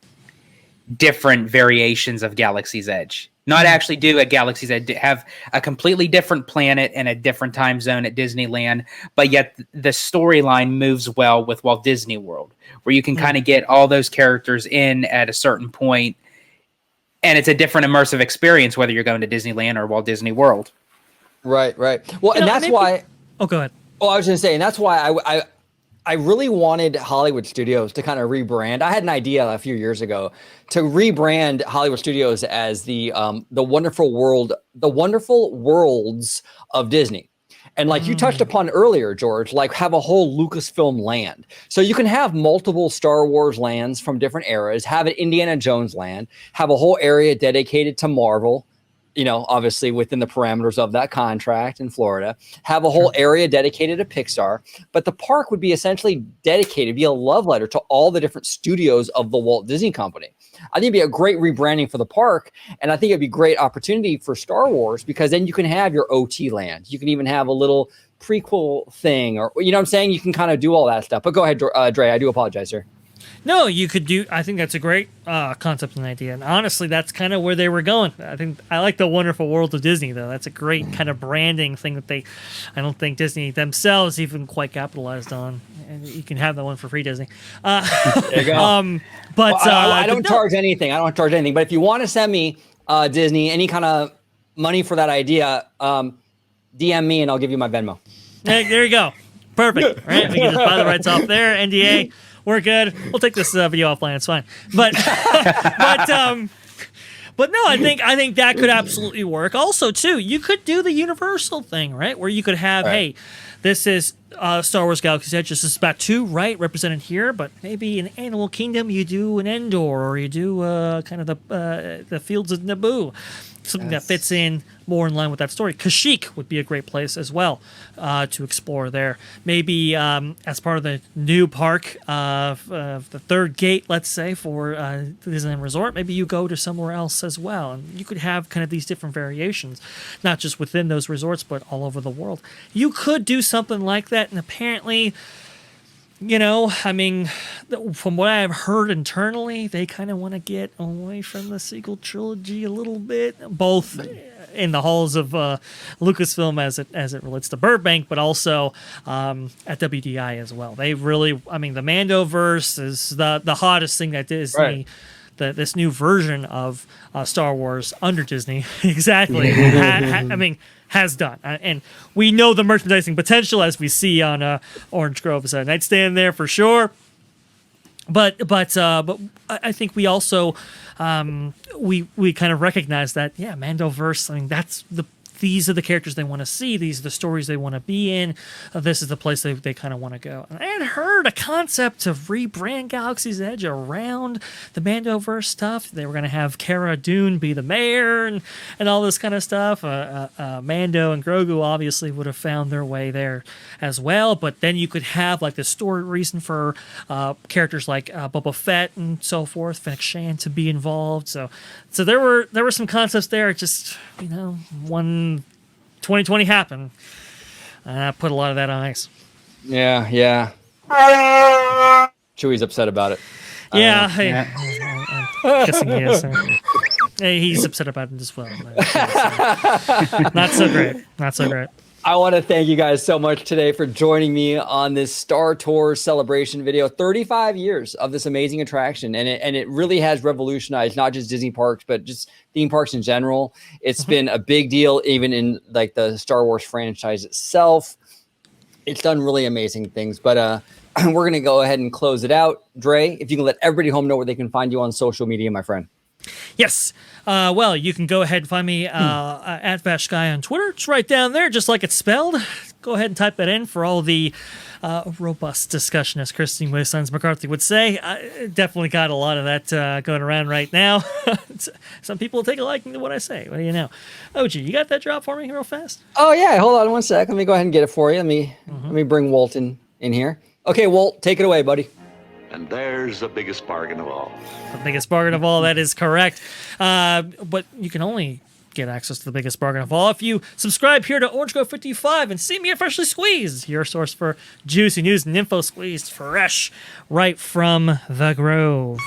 different variations of Galaxy's Edge. Not actually do a Galaxy's Edge, have a completely different planet and a different time zone at Disneyland, but yet the storyline moves well with Walt Disney World, where you can kind of get all those characters in at a certain point, and it's a different immersive experience whether you're going to Disneyland or Walt Disney World. Right. Well, and that's why. Oh, go ahead. Oh, I was going to say, and that's why I really wanted Hollywood Studios to kind of rebrand. I had an idea a few years ago to rebrand Hollywood Studios as the wonderful worlds of Disney. And like you touched upon earlier, George, like have a whole Lucasfilm land. So you can have multiple Star Wars lands from different eras, have an Indiana Jones land, have a whole area dedicated to Marvel, you know, obviously within the parameters of that contract in Florida, have a whole area dedicated to Pixar, but the park would be essentially dedicated, be a love letter to all the different studios of the Walt Disney Company. I think it'd be a great rebranding for the park, and I think it'd be a great opportunity for Star Wars, because then you can have your OT land. You can even have a little prequel thing, or, you know what I'm saying? You can kind of do all that stuff. But go ahead, Dre, I do apologize, sir. No, you could do. I think that's a great concept and idea, and honestly, that's kind of where they were going. I like the Wonderful World of Disney, though. That's a great kind of branding thing that I don't think Disney themselves even quite capitalized on. And you can have that one for free, Disney. There you go. But I don't charge anything. I don't charge anything. But if you want to send me Disney any kind of money for that idea, DM me and I'll give you my Venmo. Hey, there you go. Perfect. Right? We can just buy the rights off there. NDA. We're good. We'll take this video offline. It's fine. But no, I think that could absolutely work. Also, too, you could do the Universal thing, right? Where you could have, hey, this is Star Wars Galaxy's Edge. This is Batuu, right? Represented here. But maybe in Animal Kingdom, you do an Endor, or you do kind of the Fields of Naboo. Something that fits in more in line with that story. Kashyyyk would be a great place as well to explore there. Maybe as part of the new park, the third gate, let's say, for Disneyland Resort, maybe you go to somewhere else as well. And you could have kind of these different variations, not just within those resorts, but all over the world. You could do something like that, and apparently, you know, I mean, from what I've heard internally, they kind of want to get away from the sequel trilogy a little bit, both in the halls of Lucasfilm as it relates to Burbank, but also at WDI as well. They really, I mean, the Mandoverse is the hottest thing that Disney, this new version of Star Wars under Disney, exactly. Has done, and we know the merchandising potential as we see on Orange Grove's nightstand there for sure. But I think we also we kind of recognize that Mandoverse. I mean, these are the characters they want to see. These are the stories they want to be in. This is the place they kind of want to go. And I had heard a concept to rebrand Galaxy's Edge around the Mandoverse stuff. They were going to have Cara Dune be the mayor and all this kind of stuff. Mando and Grogu obviously would have found their way there as well. But then you could have like the story reason for characters like Boba Fett and so forth, Fennec Shand to be involved. So there were some concepts there. Just, you know, one 2020 happened, and I put a lot of that on ice. Yeah. Chewie's upset about it. I'm guessing he is. He's upset about it as well. Not so great. I want to thank you guys so much today for joining me on this Star Tours celebration video. 35 years of this amazing attraction, and it really has revolutionized not just Disney parks, but just theme parks in general. It's been a big deal, even in like the Star Wars franchise itself. It's done really amazing things. But we're gonna go ahead and close it out. Dre, if you can let everybody home know where they can find you on social media, my friend. Yes. Well, you can go ahead and find me at VashGuy on Twitter. It's right down there, just like it's spelled. Go ahead and type that in for all the robust discussion, as Christine Waysons McCarthy would say. Definitely got a lot of that going around right now. Some people take a liking to what I say. What do you know? OG, you got that drop for me real fast? Oh, yeah. Hold on one sec. Let me go ahead and get it for you. Let me bring Walton in here. Okay, Walt, take it away, buddy. And there's the biggest bargain of all. The biggest bargain of all, that is correct. But you can only get access to the biggest bargain of all if you subscribe here to OrangeGrove55 and see me at Freshly Squeezed, your source for juicy news and info squeezed fresh right from the Grove.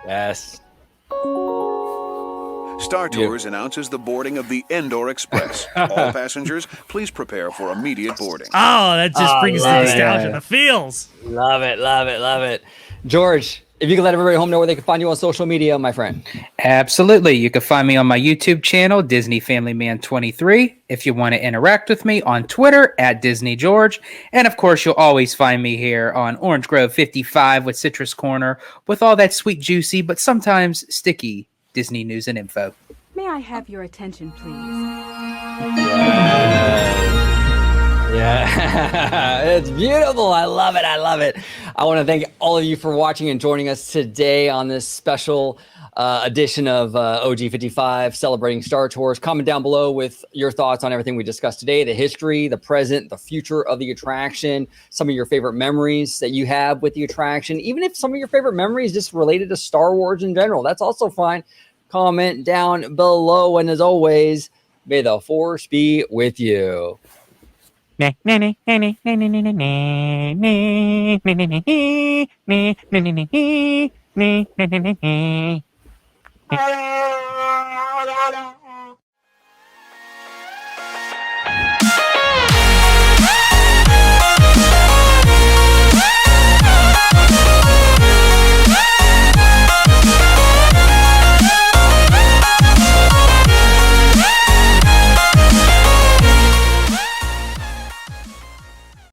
Yes. Star Tours announces the boarding of the Endor Express. All passengers, please prepare for immediate boarding. Oh, that just brings the love it. nostalgia, the feels. Love it, love it, love it. George, if you could let everybody home know where they can find you on social media, my friend. Absolutely. You can find me on my YouTube channel, Disney Family Man 23. If you want to interact with me on Twitter, at Disney George. And of course, you'll always find me here on Orange Grove 55 with Citrus Corner with all that sweet, juicy, but sometimes sticky Disney news and info. May I have your attention, please? Yeah, it's beautiful. I love it. I love it. I want to thank all of you for watching and joining us today on this special edition of OG55 celebrating Star Tours. Comment down below with your thoughts on everything we discussed today, the history, the present, the future of the attraction, some of your favorite memories that you have with the attraction, even if some of your favorite memories just related to Star Wars in general. That's also fine. Comment down below. And as always, may the Force be with you.